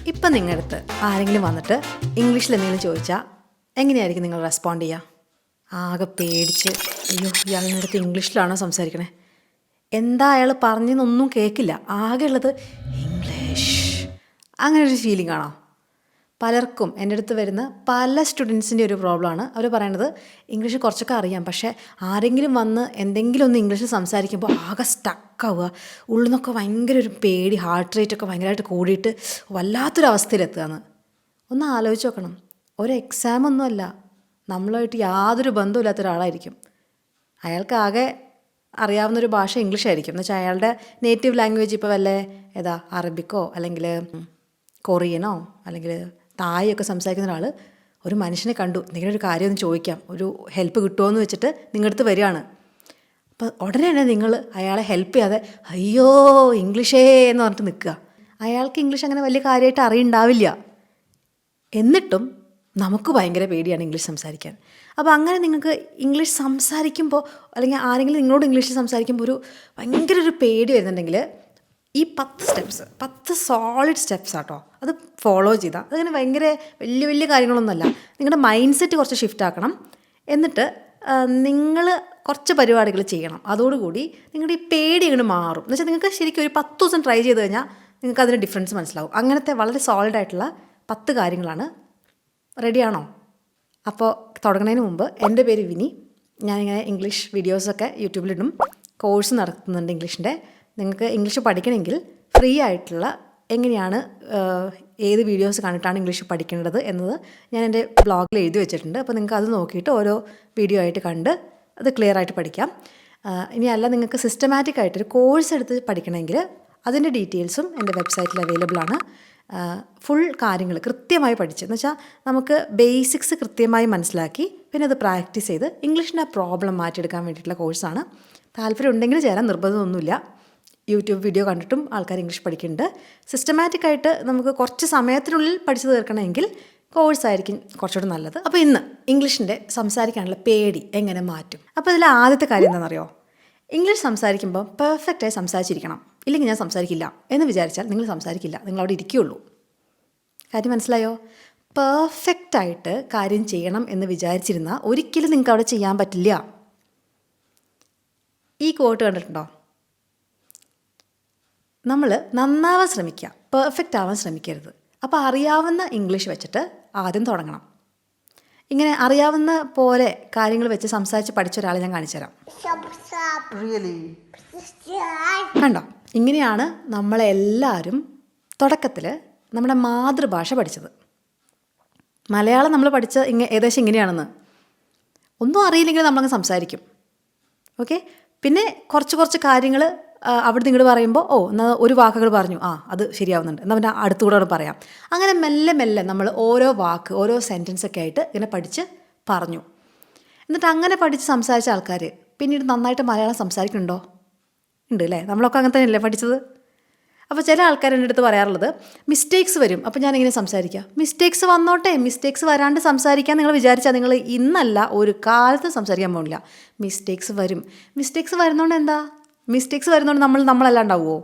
ഇപ്പം നിങ്ങളുടെ അടുത്ത് ആരെങ്കിലും വന്നിട്ട് ഇംഗ്ലീഷിൽ എന്തെങ്കിലും ചോദിച്ചാൽ എങ്ങനെയായിരിക്കും നിങ്ങൾ റെസ്പോണ്ട് ചെയ്യുക? ആകെ പേടിച്ച്, അയ്യോ ഇയാളുടെ അടുത്ത് ഇംഗ്ലീഷിലാണോ സംസാരിക്കണേ, എന്താ അയാൾ പറഞ്ഞെന്നൊന്നും കേൾക്കില്ല, ആകെ ഉള്ളത് ഇംഗ്ലീഷ്, അങ്ങനെ ഒരു ഫീലിംഗ് ആണോ? പലർക്കും എൻ്റെ അടുത്ത് വരുന്ന പല സ്റ്റുഡൻസിൻ്റെ ഒരു പ്രോബ്ലമാണ്. അവർ പറയണത് ഇംഗ്ലീഷ് കുറച്ചൊക്കെ അറിയാം, പക്ഷേ ആരെങ്കിലും വന്ന് എന്തെങ്കിലും ഒന്ന് ഇംഗ്ലീഷിൽ സംസാരിക്കുമ്പോൾ ആകെ സ്റ്റക്കാവുക, ഉള്ളിൽ നിന്നൊക്കെ ഭയങ്കര ഒരു പേടി, ഹാർട്ട് റേറ്റ് ഒക്കെ ഭയങ്കരമായിട്ട് കൂടിയിട്ട് വല്ലാത്തൊരവസ്ഥയിലെത്തുകയെന്ന്. ഒന്ന് ആലോചിച്ച് നോക്കണം. ഒരു എക്സാമൊന്നുമല്ല, നമ്മളുമായിട്ട് യാതൊരു ബന്ധമില്ലാത്ത ഒരാളായിരിക്കും. അയാൾക്ക് ആകെ അറിയാവുന്നൊരു ഭാഷ ഇംഗ്ലീഷ് ആയിരിക്കും. എന്ന് വെച്ചാൽ അയാളുടെ നേറ്റീവ് ലാംഗ്വേജ് ഇപ്പോൾ വല്ല അറബിക്കോ അല്ലെങ്കിൽ കൊറിയനോ അല്ലെങ്കിൽ തായൊക്കെ സംസാരിക്കുന്ന ഒരാൾ ഒരു മനുഷ്യനെ കണ്ടു, എന്തെങ്കിലും ഒരു കാര്യം ഒന്ന് ചോദിക്കാം, ഒരു ഹെൽപ്പ് കിട്ടുമോ എന്ന് വെച്ചിട്ട് നിങ്ങളുടെ അടുത്ത് വരികയാണ്. അപ്പോൾ ഉടനെ തന്നെ നിങ്ങൾ അയാളെ ഹെൽപ്പ് ചെയ്യാതെ അയ്യോ ഇംഗ്ലീഷേ എന്ന് പറഞ്ഞിട്ട് നിൽക്കുക. അയാൾക്ക് ഇംഗ്ലീഷ് അങ്ങനെ വലിയ കാര്യമായിട്ട് അറിയുണ്ടാവില്ല, എന്നിട്ടും നമുക്ക് ഭയങ്കര പേടിയാണ് ഇംഗ്ലീഷ് സംസാരിക്കാൻ. അപ്പോൾ അങ്ങനെ നിങ്ങൾക്ക് ഇംഗ്ലീഷ് സംസാരിക്കുമ്പോൾ അല്ലെങ്കിൽ ആരെങ്കിലും നിങ്ങളോട് ഇംഗ്ലീഷിൽ സംസാരിക്കുമ്പോൾ ഒരു ഭയങ്കര ഒരു പേടി വരുന്നുണ്ടെങ്കിൽ ഈ 10 സോളിഡ് സ്റ്റെപ്സ് ആട്ടോ, അത് ഫോളോ ചെയ്താൽ അതങ്ങനെ ഭയങ്കര വലിയ വലിയ കാര്യങ്ങളൊന്നുമല്ല. നിങ്ങളുടെ മൈൻഡ് സെറ്റ് കുറച്ച് ഷിഫ്റ്റ് ആക്കണം. എന്നിട്ട് നിങ്ങൾ കുറച്ച് പരിപാടികൾ ചെയ്യണം. അതോടുകൂടി നിങ്ങളുടെ ഈ പേടി അങ്ങോട്ട് മാറും. എന്ന് വെച്ചാൽ നിങ്ങൾക്ക് ശരിക്കും ഒരു 10 ദിവസം ട്രൈ ചെയ്ത് കഴിഞ്ഞാൽ നിങ്ങൾക്ക് അതിന് ഡിഫറൻസ് മനസ്സിലാവും. അങ്ങനത്തെ വളരെ സോളിഡായിട്ടുള്ള 10 കാര്യങ്ങളാണ്. റെഡിയാണോ? അപ്പോൾ തുടങ്ങുന്നതിന് മുമ്പ്, എൻ്റെ പേര് വിനി, ഞാനിങ്ങനെ ഇംഗ്ലീഷ് വീഡിയോസൊക്കെ യൂട്യൂബിലിടും, കോഴ്സ് നടത്തുന്നുണ്ട് ഇംഗ്ലീഷിൻ്റെ. നിങ്ങൾക്ക് ഇംഗ്ലീഷ് പഠിക്കണമെങ്കിൽ ഫ്രീ ആയിട്ടുള്ള എങ്ങനെയാണ് ഏത് വീഡിയോസ് കണ്ടിട്ടാണ് ഇംഗ്ലീഷ് പഠിക്കേണ്ടത് എന്നത് ഞാൻ എൻ്റെ ബ്ലോഗിൽ എഴുതി വെച്ചിട്ടുണ്ട്. അപ്പോൾ നിങ്ങൾക്ക് അത് നോക്കിയിട്ട് ഓരോ വീഡിയോ ആയിട്ട് കണ്ട് അത് ക്ലിയർ ആയിട്ട് പഠിക്കാം. ഇനി അല്ല നിങ്ങൾക്ക് സിസ്റ്റമാറ്റിക് ആയിട്ടൊരു കോഴ്സ് എടുത്ത് പഠിക്കണമെങ്കിൽ അതിൻ്റെ ഡീറ്റെയിൽസും എൻ്റെ വെബ്സൈറ്റിൽ അവൈലബിൾ ആണ്. ഫുൾ കാര്യങ്ങൾ കൃത്യമായി പഠിച്ച്, എന്ന് വെച്ചാൽ നമുക്ക് ബേസിക്സ് കൃത്യമായി മനസ്സിലാക്കി പിന്നെ അത് പ്രാക്ടീസ് ചെയ്ത് ഇംഗ്ലീഷിൻ്റെ പ്രോബ്ലം മാറ്റിയെടുക്കാൻ വേണ്ടിയിട്ടുള്ള കോഴ്സാണ്. താല്പര്യം ഉണ്ടെങ്കിൽ ചേരാൻ, നിർബന്ധമൊന്നുമില്ല. യൂട്യൂബ് വീഡിയോ കണ്ടിട്ടും ആൾക്കാർ ഇംഗ്ലീഷ് പഠിക്കുന്നുണ്ട്. സിസ്റ്റമാറ്റിക്കായിട്ട് നമുക്ക് കുറച്ച് സമയത്തിനുള്ളിൽ പഠിച്ചു തീർക്കണമെങ്കിൽ കോഴ്സായിരിക്കും കുറച്ചുകൂടി നല്ലത്. അപ്പോൾ ഇന്ന് ഇംഗ്ലീഷിൻ്റെ സംസാരിക്കാനുള്ള പേടി എങ്ങനെ മാറ്റും. അപ്പോൾ ഇതിൽ ആദ്യത്തെ കാര്യം എന്താണെന്നറിയോ? ഇംഗ്ലീഷ് സംസാരിക്കുമ്പോൾ പെർഫെക്റ്റായി സംസാരിച്ചിരിക്കണം. ഇല്ലെങ്കിൽ ഞാൻ സംസാരിക്കില്ല എന്ന് വിചാരിച്ചാൽ നിങ്ങൾ സംസാരിക്കില്ല, നിങ്ങളവിടെ ഇരിക്കുകയുള്ളൂ. കാര്യം മനസ്സിലായോ? പെർഫെക്റ്റായിട്ട് കാര്യം ചെയ്യണം എന്ന് വിചാരിച്ചിരുന്നാൽ ഒരിക്കലും നിങ്ങൾക്ക് അവിടെ ചെയ്യാൻ പറ്റില്ല. ഈ കോട്ട് കണ്ടിട്ടുണ്ടോ? നമ്മൾ നന്നാവാൻ ശ്രമിക്കുക, പെർഫെക്റ്റ് ആവാൻ ശ്രമിക്കരുത്. അപ്പോൾ അറിയാവുന്ന ഇംഗ്ലീഷ് വെച്ചിട്ട് ആദ്യം തുടങ്ങണം. ഇങ്ങനെ അറിയാവുന്ന പോലെ കാര്യങ്ങൾ വെച്ച് സംസാരിച്ച് പഠിച്ച ഒരാളെ ഞാൻ കാണിച്ചു തരാം. കണ്ടോ? ഇങ്ങനെയാണ് നമ്മളെല്ലാവരും തുടക്കത്തിൽ നമ്മുടെ മാതൃഭാഷ പഠിച്ചത്. മലയാളം നമ്മൾ പഠിച്ച ഏകദേശം ഇങ്ങനെയാണെന്ന്. ഒന്നും അറിയില്ലെങ്കിൽ നമ്മളങ്ങ് സംസാരിക്കും. ഓക്കെ, പിന്നെ കുറച്ച് കാര്യങ്ങൾ അവിടെ നിങ്ങൾ പറയുമ്പോൾ എന്നാൽ ഒരു വാക്കുകൾ പറഞ്ഞു, അത് ശരിയാവുന്നുണ്ട്, എന്നാൽ പിന്നെ അടുത്തുകൂടെ പറയാം. അങ്ങനെ മെല്ലെ മെല്ലെ നമ്മൾ ഓരോ വാക്ക്, ഓരോ സെൻറ്റൻസൊക്കെ ആയിട്ട് ഇങ്ങനെ പഠിച്ച് പറഞ്ഞു. എന്നിട്ട് അങ്ങനെ പഠിച്ച് സംസാരിച്ച ആൾക്കാർ പിന്നീട് നന്നായിട്ട് മലയാളം സംസാരിക്കുന്നുണ്ടോ? ഉണ്ട് അല്ലേ? നമ്മളൊക്കെ അങ്ങനെ തന്നെയല്ലേ പഠിച്ചത്. അപ്പോൾ ചില ആൾക്കാർ എൻ്റെ അടുത്ത് പറയാറുള്ളത്, മിസ്റ്റേക്സ് വരും, അപ്പോൾ ഞാനിങ്ങനെ സംസാരിക്കുക. മിസ്റ്റേക്സ് വന്നോട്ടെ, മിസ്റ്റേക്സ് വരാണ്ട് സംസാരിക്കാൻ നിങ്ങൾ വിചാരിച്ചാൽ നിങ്ങൾ ഇന്നല്ല ഒരു കാലത്ത് സംസാരിക്കാൻ പോകില്ല. മിസ്റ്റേക്സ് വരും. മിസ്റ്റേക്സ് വരുന്നതുകൊണ്ട് എന്താ? മിസ്റ്റേക്സ് വരുന്നതുകൊണ്ട് നമ്മളല്ലാണ്ടാവുമോ?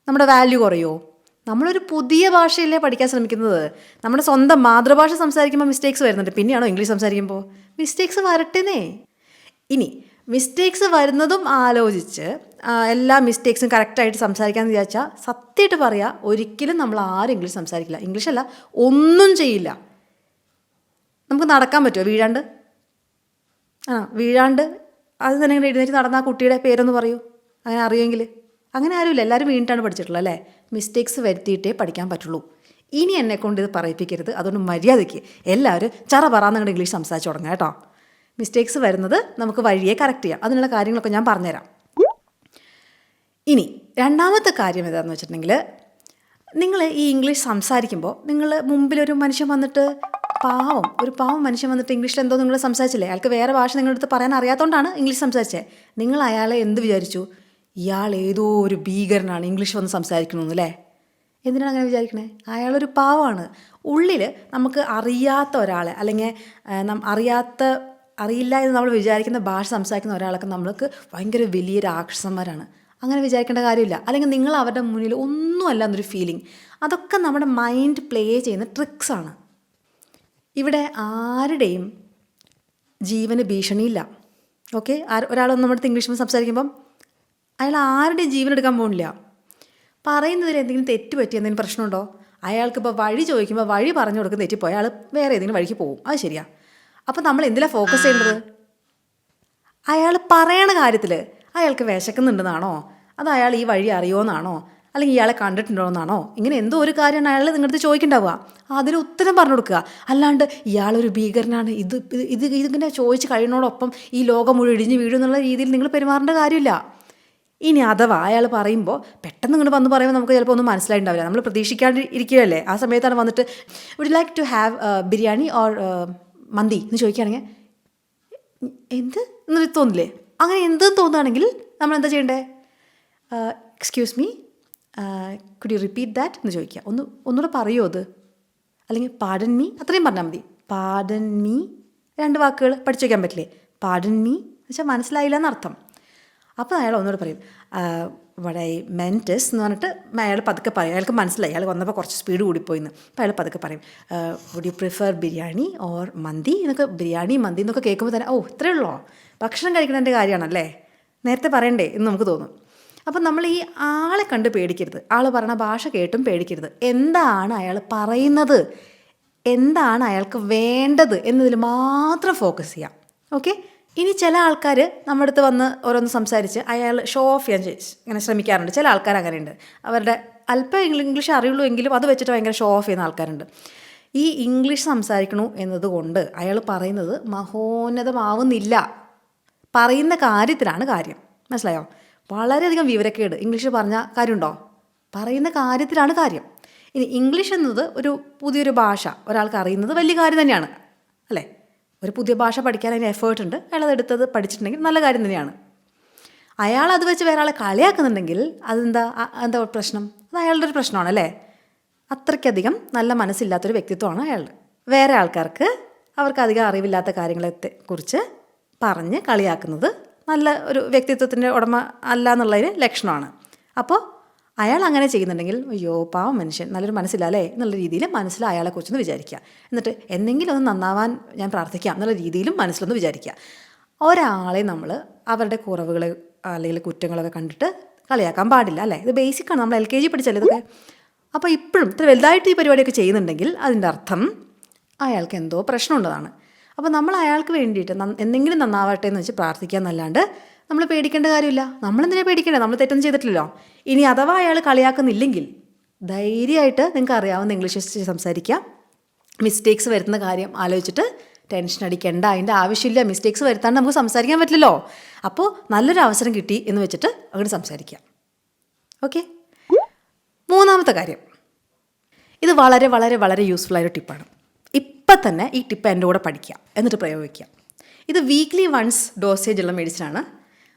നമ്മുടെ വാല്യൂ കുറയുമോ? നമ്മളൊരു പുതിയ ഭാഷയിലേ പഠിക്കാൻ ശ്രമിക്കുന്നത്. നമ്മുടെ സ്വന്തം മാതൃഭാഷ സംസാരിക്കുമ്പോൾ മിസ്റ്റേക്സ് വരുന്നുണ്ട്, പിന്നെയാണോ ഇംഗ്ലീഷ് സംസാരിക്കുമ്പോൾ? മിസ്റ്റേക്സ് വരട്ടെന്നേ. ഇനി മിസ്റ്റേക്സ് വരുന്നതും ആലോചിച്ച് എല്ലാ മിസ്റ്റേക്സും കറക്റ്റായിട്ട് സംസാരിക്കാമെന്ന് വിചാരിച്ചാൽ സത്യമായിട്ട് പറയാം, ഒരിക്കലും നമ്മൾ ആരും ഇംഗ്ലീഷ് സംസാരിക്കില്ല. ഇംഗ്ലീഷല്ല, ഒന്നും ചെയ്യില്ല. നമുക്ക് നടക്കാൻ പറ്റുമോ വീഴാണ്ട്? വീഴാണ്ട് അത് തന്നെ ഇങ്ങനെ എഴുന്നേറ്റ് നടന്ന ആ കുട്ടിയുടെ പേരൊന്ന് പറയൂ, അങ്ങനെ അറിയുമെങ്കിൽ. അങ്ങനെ ആരുമില്ല, എല്ലാവരും വീണിട്ടാണ് പഠിച്ചിട്ടുള്ളത് അല്ലേ? മിസ്റ്റേക്സ് വരുത്തിയിട്ടേ പഠിക്കാൻ പറ്റുള്ളൂ. ഇനി എന്നെക്കൊണ്ട് ഇത് പറയിപ്പിക്കരുത്. അതുകൊണ്ട് മര്യാദയ്ക്ക് എല്ലാവരും ചറ പറയാന്ന് നിങ്ങളുടെ ഇംഗ്ലീഷ് സംസാരിച്ച് തുടങ്ങുക കേട്ടോ. മിസ്റ്റേക്സ് വരുന്നത് നമുക്ക് വഴിയെ കറക്റ്റ് ചെയ്യാം. അതിനുള്ള കാര്യങ്ങളൊക്കെ ഞാൻ പറഞ്ഞുതരാം. ഇനി രണ്ടാമത്തെ കാര്യം ഏതാണെന്ന് വെച്ചിട്ടുണ്ടെങ്കിൽ, നിങ്ങൾ ഈ ഇംഗ്ലീഷ് സംസാരിക്കുമ്പോൾ നിങ്ങൾ മുമ്പിലൊരു മനുഷ്യൻ വന്നിട്ട് ഒരു പാവം മനുഷ്യൻ വന്നിട്ട് ഇംഗ്ലീഷിൽ എന്തോ നിങ്ങൾ സംസാരിച്ചില്ലേ, അയാൾക്ക് വേറെ ഭാഷ നിങ്ങളുടെ അടുത്ത് പറയാൻ അറിയാത്തതുകൊണ്ടാണ് ഇംഗ്ലീഷ് സംസാരിച്ചത്. നിങ്ങൾ അയാളെ എന്ത് വിചാരിച്ചു? ഇയാൾ ഏതോ ഒരു ഭീകരനാണ്, ഇംഗ്ലീഷ് വന്ന് സംസാരിക്കണമെന്ന് അല്ലേ? എന്തിനാണ് അങ്ങനെ വിചാരിക്കണേ? അയാളൊരു പാവമാണ്. ഉള്ളിൽ നമുക്ക് അറിയാത്ത ഒരാളെ, അല്ലെങ്കിൽ അറിയില്ല എന്ന് നമ്മൾ വിചാരിക്കുന്ന ഭാഷ സംസാരിക്കുന്ന ഒരാളൊക്കെ നമ്മൾക്ക് ഭയങ്കര വലിയ രാക്ഷസന്മാരാണ്. അങ്ങനെ വിചാരിക്കേണ്ട കാര്യമില്ല. അല്ലെങ്കിൽ നിങ്ങൾ അവരുടെ മുന്നിൽ ഒന്നുമല്ല എന്നൊരു ഫീലിംഗ്. അതൊക്കെ നമ്മുടെ മൈൻഡ് പ്ലേ ചെയ്യുന്ന ട്രിക്സാണ്. ഇവിടെ ആരുടെയും ജീവന് ഭീഷണിയില്ല. ഓക്കെ, ഒരാളൊന്നും നമ്മുടെ അടുത്ത് ഇംഗ്ലീഷിൽ സംസാരിക്കുമ്പം അയാൾ ആരുടെയും ജീവൻ എടുക്കാൻ പോകുന്നില്ല. പറയുന്നതിൽ എന്തെങ്കിലും തെറ്റ് പറ്റി എന്തെങ്കിലും പ്രശ്നമുണ്ടോ? അയാൾക്കിപ്പോൾ വഴി ചോദിക്കുമ്പോൾ വഴി പറഞ്ഞു കൊടുക്കുന്ന തെറ്റിപ്പോയി അയാൾ വേറെ ഏതെങ്കിലും വഴിക്ക് പോകും, അത് ശരിയാ. അപ്പോൾ നമ്മൾ എന്തിലാണ് ഫോക്കസ് ചെയ്യേണ്ടത്? അയാൾ പറയണ കാര്യത്തിൽ അയാൾക്ക് വിശക്കുന്നുണ്ടെന്നാണോ, അത് അയാൾ ഈ വഴി അറിയുമോയെന്നാണോ, അല്ലെങ്കിൽ ഇയാളെ കണ്ടിട്ടുണ്ടോയെന്നാണോ, ഇങ്ങനെ എന്തോ ഒരു കാര്യമാണ് അയാൾ നിങ്ങളുടെ ചോദിക്കേണ്ടാവുക. അതിന് ഉത്തരം പറഞ്ഞു കൊടുക്കുക. അല്ലാണ്ട് ഇയാളൊരു ഭീകരനാണ്, ഇതിങ്ങനെ ചോദിച്ച് കഴിയുന്നതോടൊപ്പം ഈ ലോകം മുഴുവൻ ഇടിഞ്ഞ് വീഴും എന്നുള്ള രീതിയിൽ നിങ്ങൾ പെരുമാറേണ്ട കാര്യമില്ല. ഇനി അഥവാ അയാൾ പറയുമ്പോൾ പെട്ടെന്ന് ഇങ്ങോട്ട് വന്ന് പറയുമ്പോൾ നമുക്ക് ചിലപ്പോൾ ഒന്നും മനസ്സിലായിട്ടുണ്ടാവില്ല. നമ്മൾ പ്രതീക്ഷിക്കാണ്ട് ഇരിക്കുകയല്ലേ, ആ സമയത്താണ് വന്നിട്ട് would like to have biryani or mandi എന്ന് ചോദിക്കുകയാണെങ്കിൽ എന്ത് എന്നൊരു തോന്നില്ലേ? അങ്ങനെ എന്തെന്ന് തോന്നുകയാണെങ്കിൽ നമ്മൾ എന്താ ചെയ്യേണ്ടത്? Excuse me, could you repeat that എന്ന് ചോദിക്കുക. ഒന്നുകൂടെ പറയുമോ അത്? അല്ലെങ്കിൽ പാഡൻ മീ, അത്രയും പറഞ്ഞാൽ മതി. പാഡൻ മീ, 2 വാക്കുകൾ പഠിച്ചു വയ്ക്കാൻ പറ്റില്ലേ? പാഡൻ മീ എന്ന് വെച്ചാൽ മനസ്സിലായില്ല എന്നർത്ഥം. അപ്പോൾ അയാൾ ഒന്നുകൂടെ പറയും വട്ട് ഐ മെൻറ്റ് ഇസ് എന്ന് പറഞ്ഞിട്ട് അയാൾ പതുക്കെ പറയും. അയാൾക്ക് മനസ്സിലായി, അയാൾ വന്നപ്പോൾ കുറച്ച് സ്പീഡ് കൂടിപ്പോയിന്ന്. അപ്പോൾ അയാൾ പതുക്കെ പറയും would you prefer biryani or mandi എന്നൊക്കെ. ബിരിയാണി മന്തി എന്നൊക്കെ കേൾക്കുമ്പോൾ തന്നെ ഇത്രയേ ഉള്ളോ, ഭക്ഷണം കഴിക്കണതിൻ്റെ കാര്യമാണല്ലേ, നേരത്തെ പറയണ്ടേ എന്ന് നമുക്ക് തോന്നും. അപ്പം നമ്മൾ ഈ ആളെ കണ്ട് പേടിക്കരുത്, ആൾ പറയണ ഭാഷ കേട്ടും പേടിക്കരുത്. എന്താണ് അയാൾ പറയുന്നത്, എന്താണ് അയാൾക്ക് വേണ്ടത് എന്നതിൽ മാത്രം ഫോക്കസ് ചെയ്യാം. ഓക്കെ. ഇനി ചില ആൾക്കാർ നമ്മുടെ അടുത്ത് വന്ന് ഓരോന്ന് സംസാരിച്ച് അയാൾ ഷോ ഓഫ് ചെയ്യാൻ ഇങ്ങനെ ശ്രമിക്കാറുണ്ട്. ചില ആൾക്കാർ അങ്ങനെയുണ്ട്. അവരുടെ അല്പം ഇംഗ്ലീഷ് അറിയുള്ളൂ എങ്കിലും അത് വെച്ചിട്ട് ഭയങ്കര ഷോ ഓഫ് ചെയ്യുന്ന ആൾക്കാരുണ്ട്. ഈ ഇംഗ്ലീഷ് സംസാരിക്കണു എന്നതുകൊണ്ട് അയാൾ പറയുന്നത് മഹോന്നതമാവുന്നില്ല. പറയുന്ന കാര്യത്തിലാണ് കാര്യം. മനസ്സിലായോ? വളരെയധികം വിവരക്കേട് ഇംഗ്ലീഷ് പറഞ്ഞ കാര്യമുണ്ടോ? പറയുന്ന കാര്യത്തിലാണ് കാര്യം. ഇനി ഇംഗ്ലീഷ് എന്നത് ഒരു പുതിയൊരു ഭാഷ ഒരാൾക്ക് അറിയുന്നത് വലിയ കാര്യം തന്നെയാണ്, അല്ലേ? ഒരു പുതിയ ഭാഷ പഠിക്കാൻ അതിന് എഫേർട്ട് ഉണ്ട്. അയാളത് എടുത്തത് പഠിച്ചിട്ടുണ്ടെങ്കിൽ നല്ല കാര്യം തന്നെയാണ്. അയാൾ അത് വെച്ച് വേറെ ആളെ കളിയാക്കുന്നുണ്ടെങ്കിൽ എന്താ പ്രശ്നം? അത് അയാളുടെ ഒരു പ്രശ്നമാണ്, അല്ലേ? അത്രയ്ക്കധികം നല്ല മനസ്സില്ലാത്തൊരു വ്യക്തിത്വമാണ് അയാളുടെ. വേറെ ആൾക്കാർക്ക് അവർക്ക് അധികം അറിവില്ലാത്ത കാര്യങ്ങളെ കുറിച്ച് പറഞ്ഞ് കളിയാക്കുന്നത് നല്ല ഒരു വ്യക്തിത്വത്തിൻ്റെ ഉടമ അല്ല എന്നുള്ളതിന് ലക്ഷണമാണ്. അപ്പോൾ അയാൾ അങ്ങനെ ചെയ്യുന്നുണ്ടെങ്കിൽ അയ്യോ പാവം മനുഷ്യൻ, നല്ലൊരു മനസ്സില്ല അല്ലേ എന്നുള്ള രീതിയിൽ മനസ്സിൽ അയാളെക്കുറിച്ചൊന്ന് വിചാരിക്കുക. എന്നിട്ട് എന്തെങ്കിലും ഒന്ന് നന്നാവാൻ ഞാൻ പ്രാർത്ഥിക്കാം എന്നുള്ള രീതിയിലും മനസ്സിലൊന്ന് വിചാരിക്കുക. ഒരാളെ നമ്മൾ അവരുടെ കുറവുകൾ അല്ലെങ്കിൽ കുറ്റങ്ങളൊക്കെ കണ്ടിട്ട് കളിയാക്കാൻ പാടില്ല, അല്ലേ? ഇത് ബേസിക്കാണ്, നമ്മൾ LKG പഠിച്ചല്ലേ ഇതൊക്കെ. അപ്പോൾ ഇപ്പോഴും ഇത്ര വലുതായിട്ട് ഈ പരിപാടിയൊക്കെ ചെയ്യുന്നുണ്ടെങ്കിൽ അതിൻ്റെ അർത്ഥം അയാൾക്ക് എന്തോ പ്രശ്നമുള്ളതാണ്. അപ്പോൾ നമ്മൾ അയാൾക്ക് വേണ്ടിയിട്ട് എന്തെങ്കിലും നന്നാവട്ടെ എന്ന് വെച്ച് പ്രാർത്ഥിക്കുക എന്നല്ലാണ്ട് നമ്മൾ പേടിക്കേണ്ട കാര്യമില്ല. നമ്മളെന്തിനാണ് പേടിക്കേണ്ടത്? നമ്മൾ തെറ്റൊന്നും ചെയ്തിട്ടില്ലല്ലോ. ഇനി അഥവാ അയാൾ കളിയാക്കുന്നില്ലെങ്കിൽ ധൈര്യമായിട്ട് നിങ്ങൾക്ക് അറിയാവുന്ന ഇംഗ്ലീഷ് സംസാരിക്കാം. മിസ്റ്റേക്സ് വരുത്തുന്ന കാര്യം ആലോചിച്ചിട്ട് ടെൻഷൻ അടിക്കേണ്ട, അതിൻ്റെ ആവശ്യമില്ല. മിസ്റ്റേക്സ് വരുത്താണ്ട് നമുക്ക് സംസാരിക്കാൻ പറ്റില്ലല്ലോ. അപ്പോൾ നല്ലൊരു അവസരം കിട്ടി എന്ന് വെച്ചിട്ട് അങ്ങോട്ട് സംസാരിക്കാം. ഓക്കെ. 3ാമത്തെ കാര്യം, ഇത് വളരെ വളരെ വളരെ യൂസ്ഫുള്ളായൊരു ടിപ്പാണ്. ഇപ്പം തന്നെ ഈ ടിപ്പ് എൻ്റെ കൂടെ പഠിക്കുക, എന്നിട്ട് പ്രയോഗിക്കുക. ഇത് വീക്ക്ലി വൺസ് ഡോസേജ് ഉള്ള മെഡിസിനാണ്.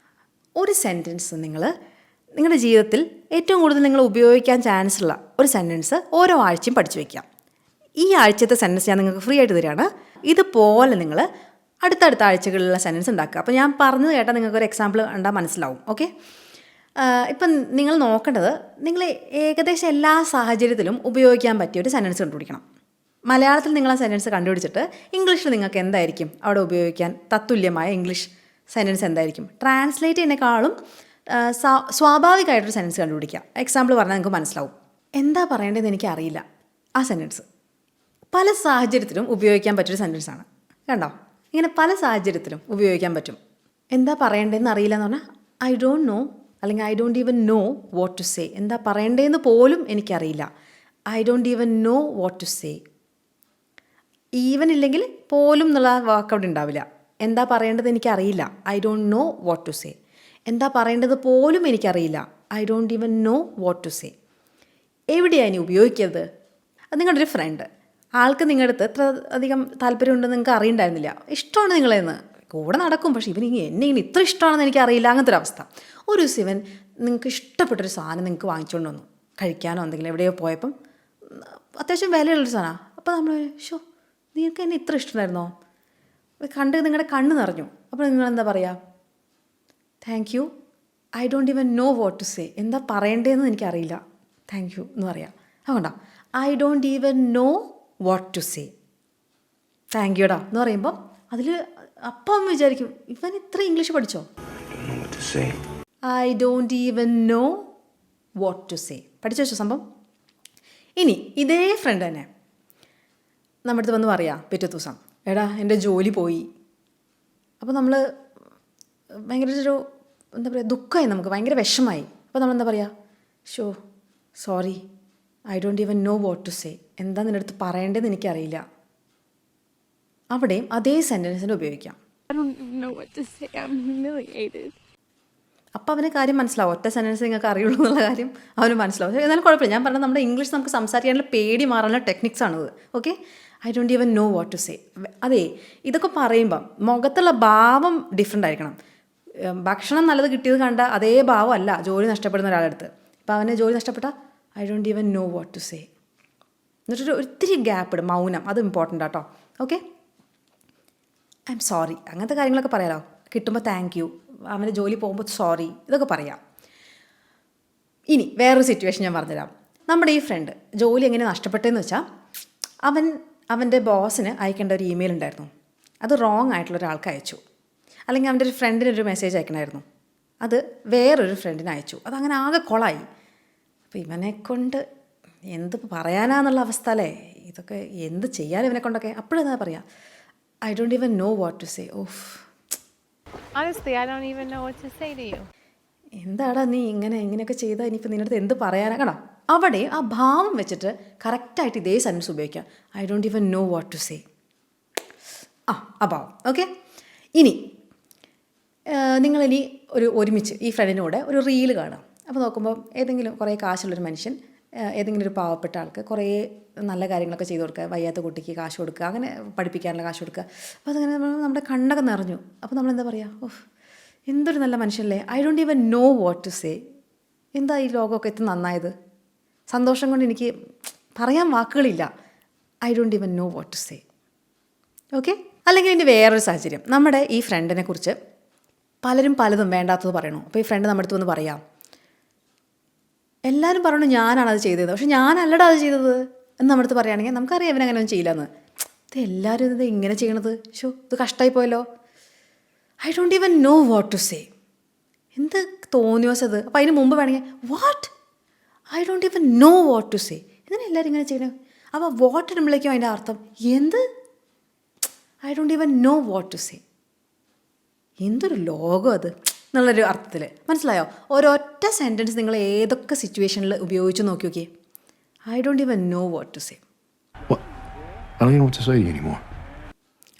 ഒരു സെൻറ്റൻസ് നിങ്ങളുടെ ജീവിതത്തിൽ ഏറ്റവും കൂടുതൽ നിങ്ങൾ ഉപയോഗിക്കാൻ ചാൻസ് ഉള്ള ഒരു സെൻറ്റൻസ് ഓരോ ആഴ്ചയും പഠിച്ചു വയ്ക്കാം. ഈ ആഴ്ചത്തെ സെൻറ്റൻസ് ഞാൻ നിങ്ങൾക്ക് ഫ്രീ ആയിട്ട് തരികയാണ്. ഇതുപോലെ നിങ്ങൾ അടുത്തടുത്ത ആഴ്ചകളിലുള്ള സെൻറ്റൻസ് ഉണ്ടാക്കുക. അപ്പോൾ ഞാൻ പറഞ്ഞത് കേട്ടാൽ നിങ്ങൾക്കൊരു എക്സാമ്പിൾ കണ്ടാൽ മനസ്സിലാവും. ഓക്കെ. ഇപ്പം നിങ്ങൾ നോക്കേണ്ടത്, നിങ്ങൾ ഏകദേശം എല്ലാ സാഹചര്യത്തിലും ഉപയോഗിക്കാൻ പറ്റിയ ഒരു സെൻറ്റൻസ് കണ്ടുപിടിക്കണം. മലയാളത്തിൽ നിങ്ങൾ ആ സെൻറ്റൻസ് കണ്ടുപിടിച്ചിട്ട് ഇംഗ്ലീഷിൽ നിങ്ങൾക്ക് എന്തായിരിക്കും അവിടെ ഉപയോഗിക്കാൻ തത്തുല്യമായ ഇംഗ്ലീഷ് സെൻറ്റൻസ് എന്തായിരിക്കും? ട്രാൻസ്ലേറ്റ് ചെയ്യുന്നതിനേക്കാളും സ്വാഭാവികമായിട്ടൊരു സെൻറ്റൻസ് കണ്ടുപിടിക്കുക. എക്സാമ്പിൾ പറഞ്ഞാൽ നിങ്ങൾക്ക് മനസ്സിലാവും. എന്താ പറയേണ്ടതെന്ന് എനിക്കറിയില്ല, ആ സെൻറ്റൻസ് പല സാഹചര്യത്തിലും ഉപയോഗിക്കാൻ പറ്റിയൊരു സെൻറ്റൻസാണ്. കണ്ടോ? ഇങ്ങനെ പല സാഹചര്യത്തിലും ഉപയോഗിക്കാൻ പറ്റും. എന്താ പറയേണ്ടതെന്ന് അറിയില്ല എന്ന് പറഞ്ഞാൽ ഐ ഡോണ്ട് നോ, അല്ലെങ്കിൽ I don't even know what to say. എന്താ പറയേണ്ടതെന്ന് പോലും എനിക്കറിയില്ല. I don't even know what to say. Even ഇല്ലെങ്കിൽ പോലും എന്നുള്ള വാക്ക് അവിടെ ഉണ്ടാവില്ല. എന്താ പറയേണ്ടത് എനിക്കറിയില്ല, I don't know what to say. എന്താ പറയേണ്ടത് പോലും എനിക്കറിയില്ല, I don't even know what to say. എവിടെയാണ് ഇനി ഉപയോഗിക്കരുത്? അത് നിങ്ങളുടെ ഒരു ഫ്രണ്ട്, ആൾക്ക് നിങ്ങളുടെ അടുത്ത് എത്ര അധികം താല്പര്യമുണ്ടെന്ന് നിങ്ങൾക്ക് അറിയണ്ടായിരുന്നില്ല. ഇഷ്ടമാണ് നിങ്ങളെന്ന്, കൂടെ നടക്കും, പക്ഷേ എന്നെ ഇങ്ങനെ ഇത്ര ഇഷ്ടമാണെന്ന് എനിക്കറിയില്ല. അങ്ങനത്തെ ഒരു അവസ്ഥ. ഒരു ദിവസം ഇവൻ നിങ്ങൾക്ക് ഇഷ്ടപ്പെട്ടൊരു സാധനം നിങ്ങൾക്ക് വാങ്ങിച്ചുകൊണ്ട് വന്നു, കഴിക്കാനോ എന്തെങ്കിലും എവിടെയോ പോയപ്പം അത്യാവശ്യം വിലയുള്ളൊരു സാധനമാണ്. അപ്പോൾ നമ്മൾ നിങ്ങൾക്ക് എന്നെ ഇത്ര ഇഷ്ടമായിരുന്നോ? കണ്ട് നിങ്ങളുടെ കണ്ണ് നിറഞ്ഞു. അപ്പോൾ നിങ്ങളെന്താ പറയുക? Thank you, I don't even know what to say. എന്താ പറയേണ്ടതെന്ന് എനിക്കറിയില്ല, താങ്ക് യു എന്ന് പറയാം. അതുകൊണ്ടോ I don't even know what to say. Thank യുടാ എന്ന് പറയുമ്പോൾ അതിൽ അപ്പം വിചാരിക്കും ഇവൻ ഇത്ര ഇംഗ്ലീഷ് പഠിച്ചോ. I don't even know what to say പഠിച്ചു വെച്ചോ സംഭവം. ഇനി ഇതേ ഫ്രണ്ട് തന്നെ നമ്മുടെ അടുത്ത് വന്ന് പറയാം പിറ്റേ ദിവസം, എടാ എൻ്റെ ജോലി പോയി. അപ്പോൾ നമ്മൾ ഭയങ്കര ഒരു എന്താ പറയുക ദുഃഖമായി, നമുക്ക് ഭയങ്കര വിഷമായി. അപ്പോൾ നമ്മളെന്താ പറയുക, ഷോ sorry I don't even know what to say, എന്താ നിൻ്റെ അടുത്ത് പറയേണ്ടതെന്ന് എനിക്കറിയില്ല. അവിടെയും അതേ സെൻറ്റൻസിന് ഉപയോഗിക്കാം. അപ്പോൾ അവന് കാര്യം മനസ്സിലാവും, ഒറ്റ സെൻറ്റൻസ് നിങ്ങൾക്ക് അറിയുള്ളൂ എന്നുള്ള കാര്യം അവന് മനസ്സിലാവും. എന്നാലും കുഴപ്പമില്ല, ഞാൻ പറഞ്ഞത് നമ്മുടെ ഇംഗ്ലീഷ് നമുക്ക് സംസാരിക്കാനുള്ള പേടി മാറാനുള്ള ടെക്നിക്സ് ആണത്. Okay, I don't even know what to say. അതെ, ഇതൊക്കെ പറയുമ്പം മുഖത്തുള്ള ഭാവം ഡിഫറെൻ്റ് ആയിരിക്കണം. ഭക്ഷണം നല്ലത് കിട്ടിയത് കണ്ട അതേ ഭാവം അല്ല ജോലി നഷ്ടപ്പെടുന്ന ഒരാളടുത്ത്. ഇപ്പോൾ അവന് ജോലി നഷ്ടപ്പെട്ടാൽ I don't even know what to say. എന്നിട്ടൊരു ഒത്തിരി ഗ്യാപ്പ് ഇടും, മൗനം, അത് ഇമ്പോർട്ടൻ്റ് ആട്ടോ. ഓക്കെ, ഐ എം സോറി, അങ്ങനത്തെ കാര്യങ്ങളൊക്കെ പറയാമല്ലോ. കിട്ടുമ്പോൾ താങ്ക് യു, അവൻ്റെ ജോലി പോകുമ്പോൾ സോറി, ഇതൊക്കെ പറയാം. ഇനി വേറൊരു സിറ്റുവേഷൻ ഞാൻ പറഞ്ഞുതരാം. നമ്മുടെ ഈ ഫ്രണ്ട് ജോലി എങ്ങനെ നഷ്ടപ്പെട്ടതെന്ന് വെച്ചാൽ അവൻ്റെ ബോസിന് അയക്കേണ്ട ഒരു ഇമെയിൽ ഉണ്ടായിരുന്നു, അത് റോങ് ആയിട്ടുള്ള ഒരാൾക്ക് അയച്ചു. അല്ലെങ്കിൽ അവൻ്റെ ഒരു ഫ്രണ്ടിനൊരു മെസ്സേജ് അയക്കണമായിരുന്നു, അത് വേറൊരു ഫ്രണ്ടിന് അയച്ചു. അതങ്ങനെ ആകെ കൊളായി. അപ്പോൾ ഇവനെ കൊണ്ട് എന്ത് പറയാനാന്നുള്ള അവസ്ഥ അല്ലേ, ഇതൊക്കെ എന്ത് ചെയ്യാൻ ഇവനെ കൊണ്ടൊക്കെ. അപ്പോഴെന്താ പറയുക, I don't even know what to say. ഓഫ്, Honestly, I don't even know what to say to you. എന്താടാ നീ ഇങ്ങനെയൊക്കെ ചെയ്താൽ ഇനിയിപ്പോൾ നിൻ്റെ അടുത്ത് എന്ത് പറയാനാ. കടാ അവിടെ ആ ഭാവം വെച്ചിട്ട് കറക്റ്റായിട്ട് ഇതേ സെൻറ്റൻസ് ഉപയോഗിക്കാം. I don't even know what to say. ആ ഭാവം. ഓക്കെ, ഇനി നിങ്ങളിനി ഒരുമിച്ച് ഈ ഫ്രണ്ടിൻ്റെ കൂടെ ഒരു റീല് കാണാം. അപ്പോൾ നോക്കുമ്പോൾ ഏതെങ്കിലും കുറേ കാശുള്ളൊരു മനുഷ്യൻ ഏതെങ്കിലും ഒരു പാവപ്പെട്ട ആൾക്ക് കുറേ നല്ല കാര്യങ്ങളൊക്കെ ചെയ്ത് കൊടുക്കുക, വയ്യാത്ത കുട്ടിക്ക് കാശ് കൊടുക്കുക, അങ്ങനെ പഠിപ്പിക്കാനുള്ള കാശ് കൊടുക്കുക. അപ്പോൾ അതങ്ങനെ നമ്മുടെ കണ്ണൊക്കെ നിറഞ്ഞു. അപ്പോൾ നമ്മളെന്താ പറയുക, ഓഹ് എന്തൊരു നല്ല മനുഷ്യനല്ലേ, I don't even know what to say. എന്താ ഈ ലോകമൊക്കെ എത്ര നന്നായത്, സന്തോഷം കൊണ്ട് എനിക്ക് പറയാൻ വാക്കുകളില്ല. I don't even know what to say. Okay, അല്ലെങ്കിൽ ഇനി വേറൊരു സാഹചര്യം, നമ്മുടെ ഈ ഫ്രണ്ടിനെ കുറിച്ച് പലരും പലതും വേണ്ടാത്തത് പറയണു. അപ്പോൾ ഈ ഫ്രണ്ട് നമ്മുടെ അടുത്ത് വന്ന് പറയാം, എല്ലാവരും പറഞ്ഞു ഞാനാണത് ചെയ്തത്, പക്ഷെ ഞാനല്ലടാ അത് ചെയ്തത് എന്ന് നമ്മുടെ അടുത്ത് പറയുകയാണെങ്കിൽ നമുക്കറിയാം ഇവനങ്ങനെ ഒന്നും ചെയ്യില്ലെന്ന്. ഇത് എല്ലാവരും ഇത് ഇങ്ങനെ ചെയ്യണത്, ഷോ ഇത് കഷ്ടമായി പോയല്ലോ. I don't even know what to say. എന്ത് തോന്നിയോസത്. അപ്പോൾ അതിന് മുമ്പ് വേണമെങ്കിൽ what, I don't even know what to say. ഇതിനെ എല്ലാവരും ഇങ്ങനെ ചെയ്യണം. അപ്പോൾ വാട്ട് ഇടുമ്പോഴേക്കും അതിൻ്റെ അർത്ഥം എന്ത്, I don't even know what to say. എന്തൊരു ലോകം അത് എന്നുള്ളൊരു അർത്ഥത്തിൽ മനസ്സിലായോ. ഒരൊറ്റ സെൻറ്റൻസ് നിങ്ങൾ ഏതൊക്കെ സിറ്റുവേഷനിൽ ഉപയോഗിച്ച് നോക്കി നോക്കിയേ. I don't even know what to say.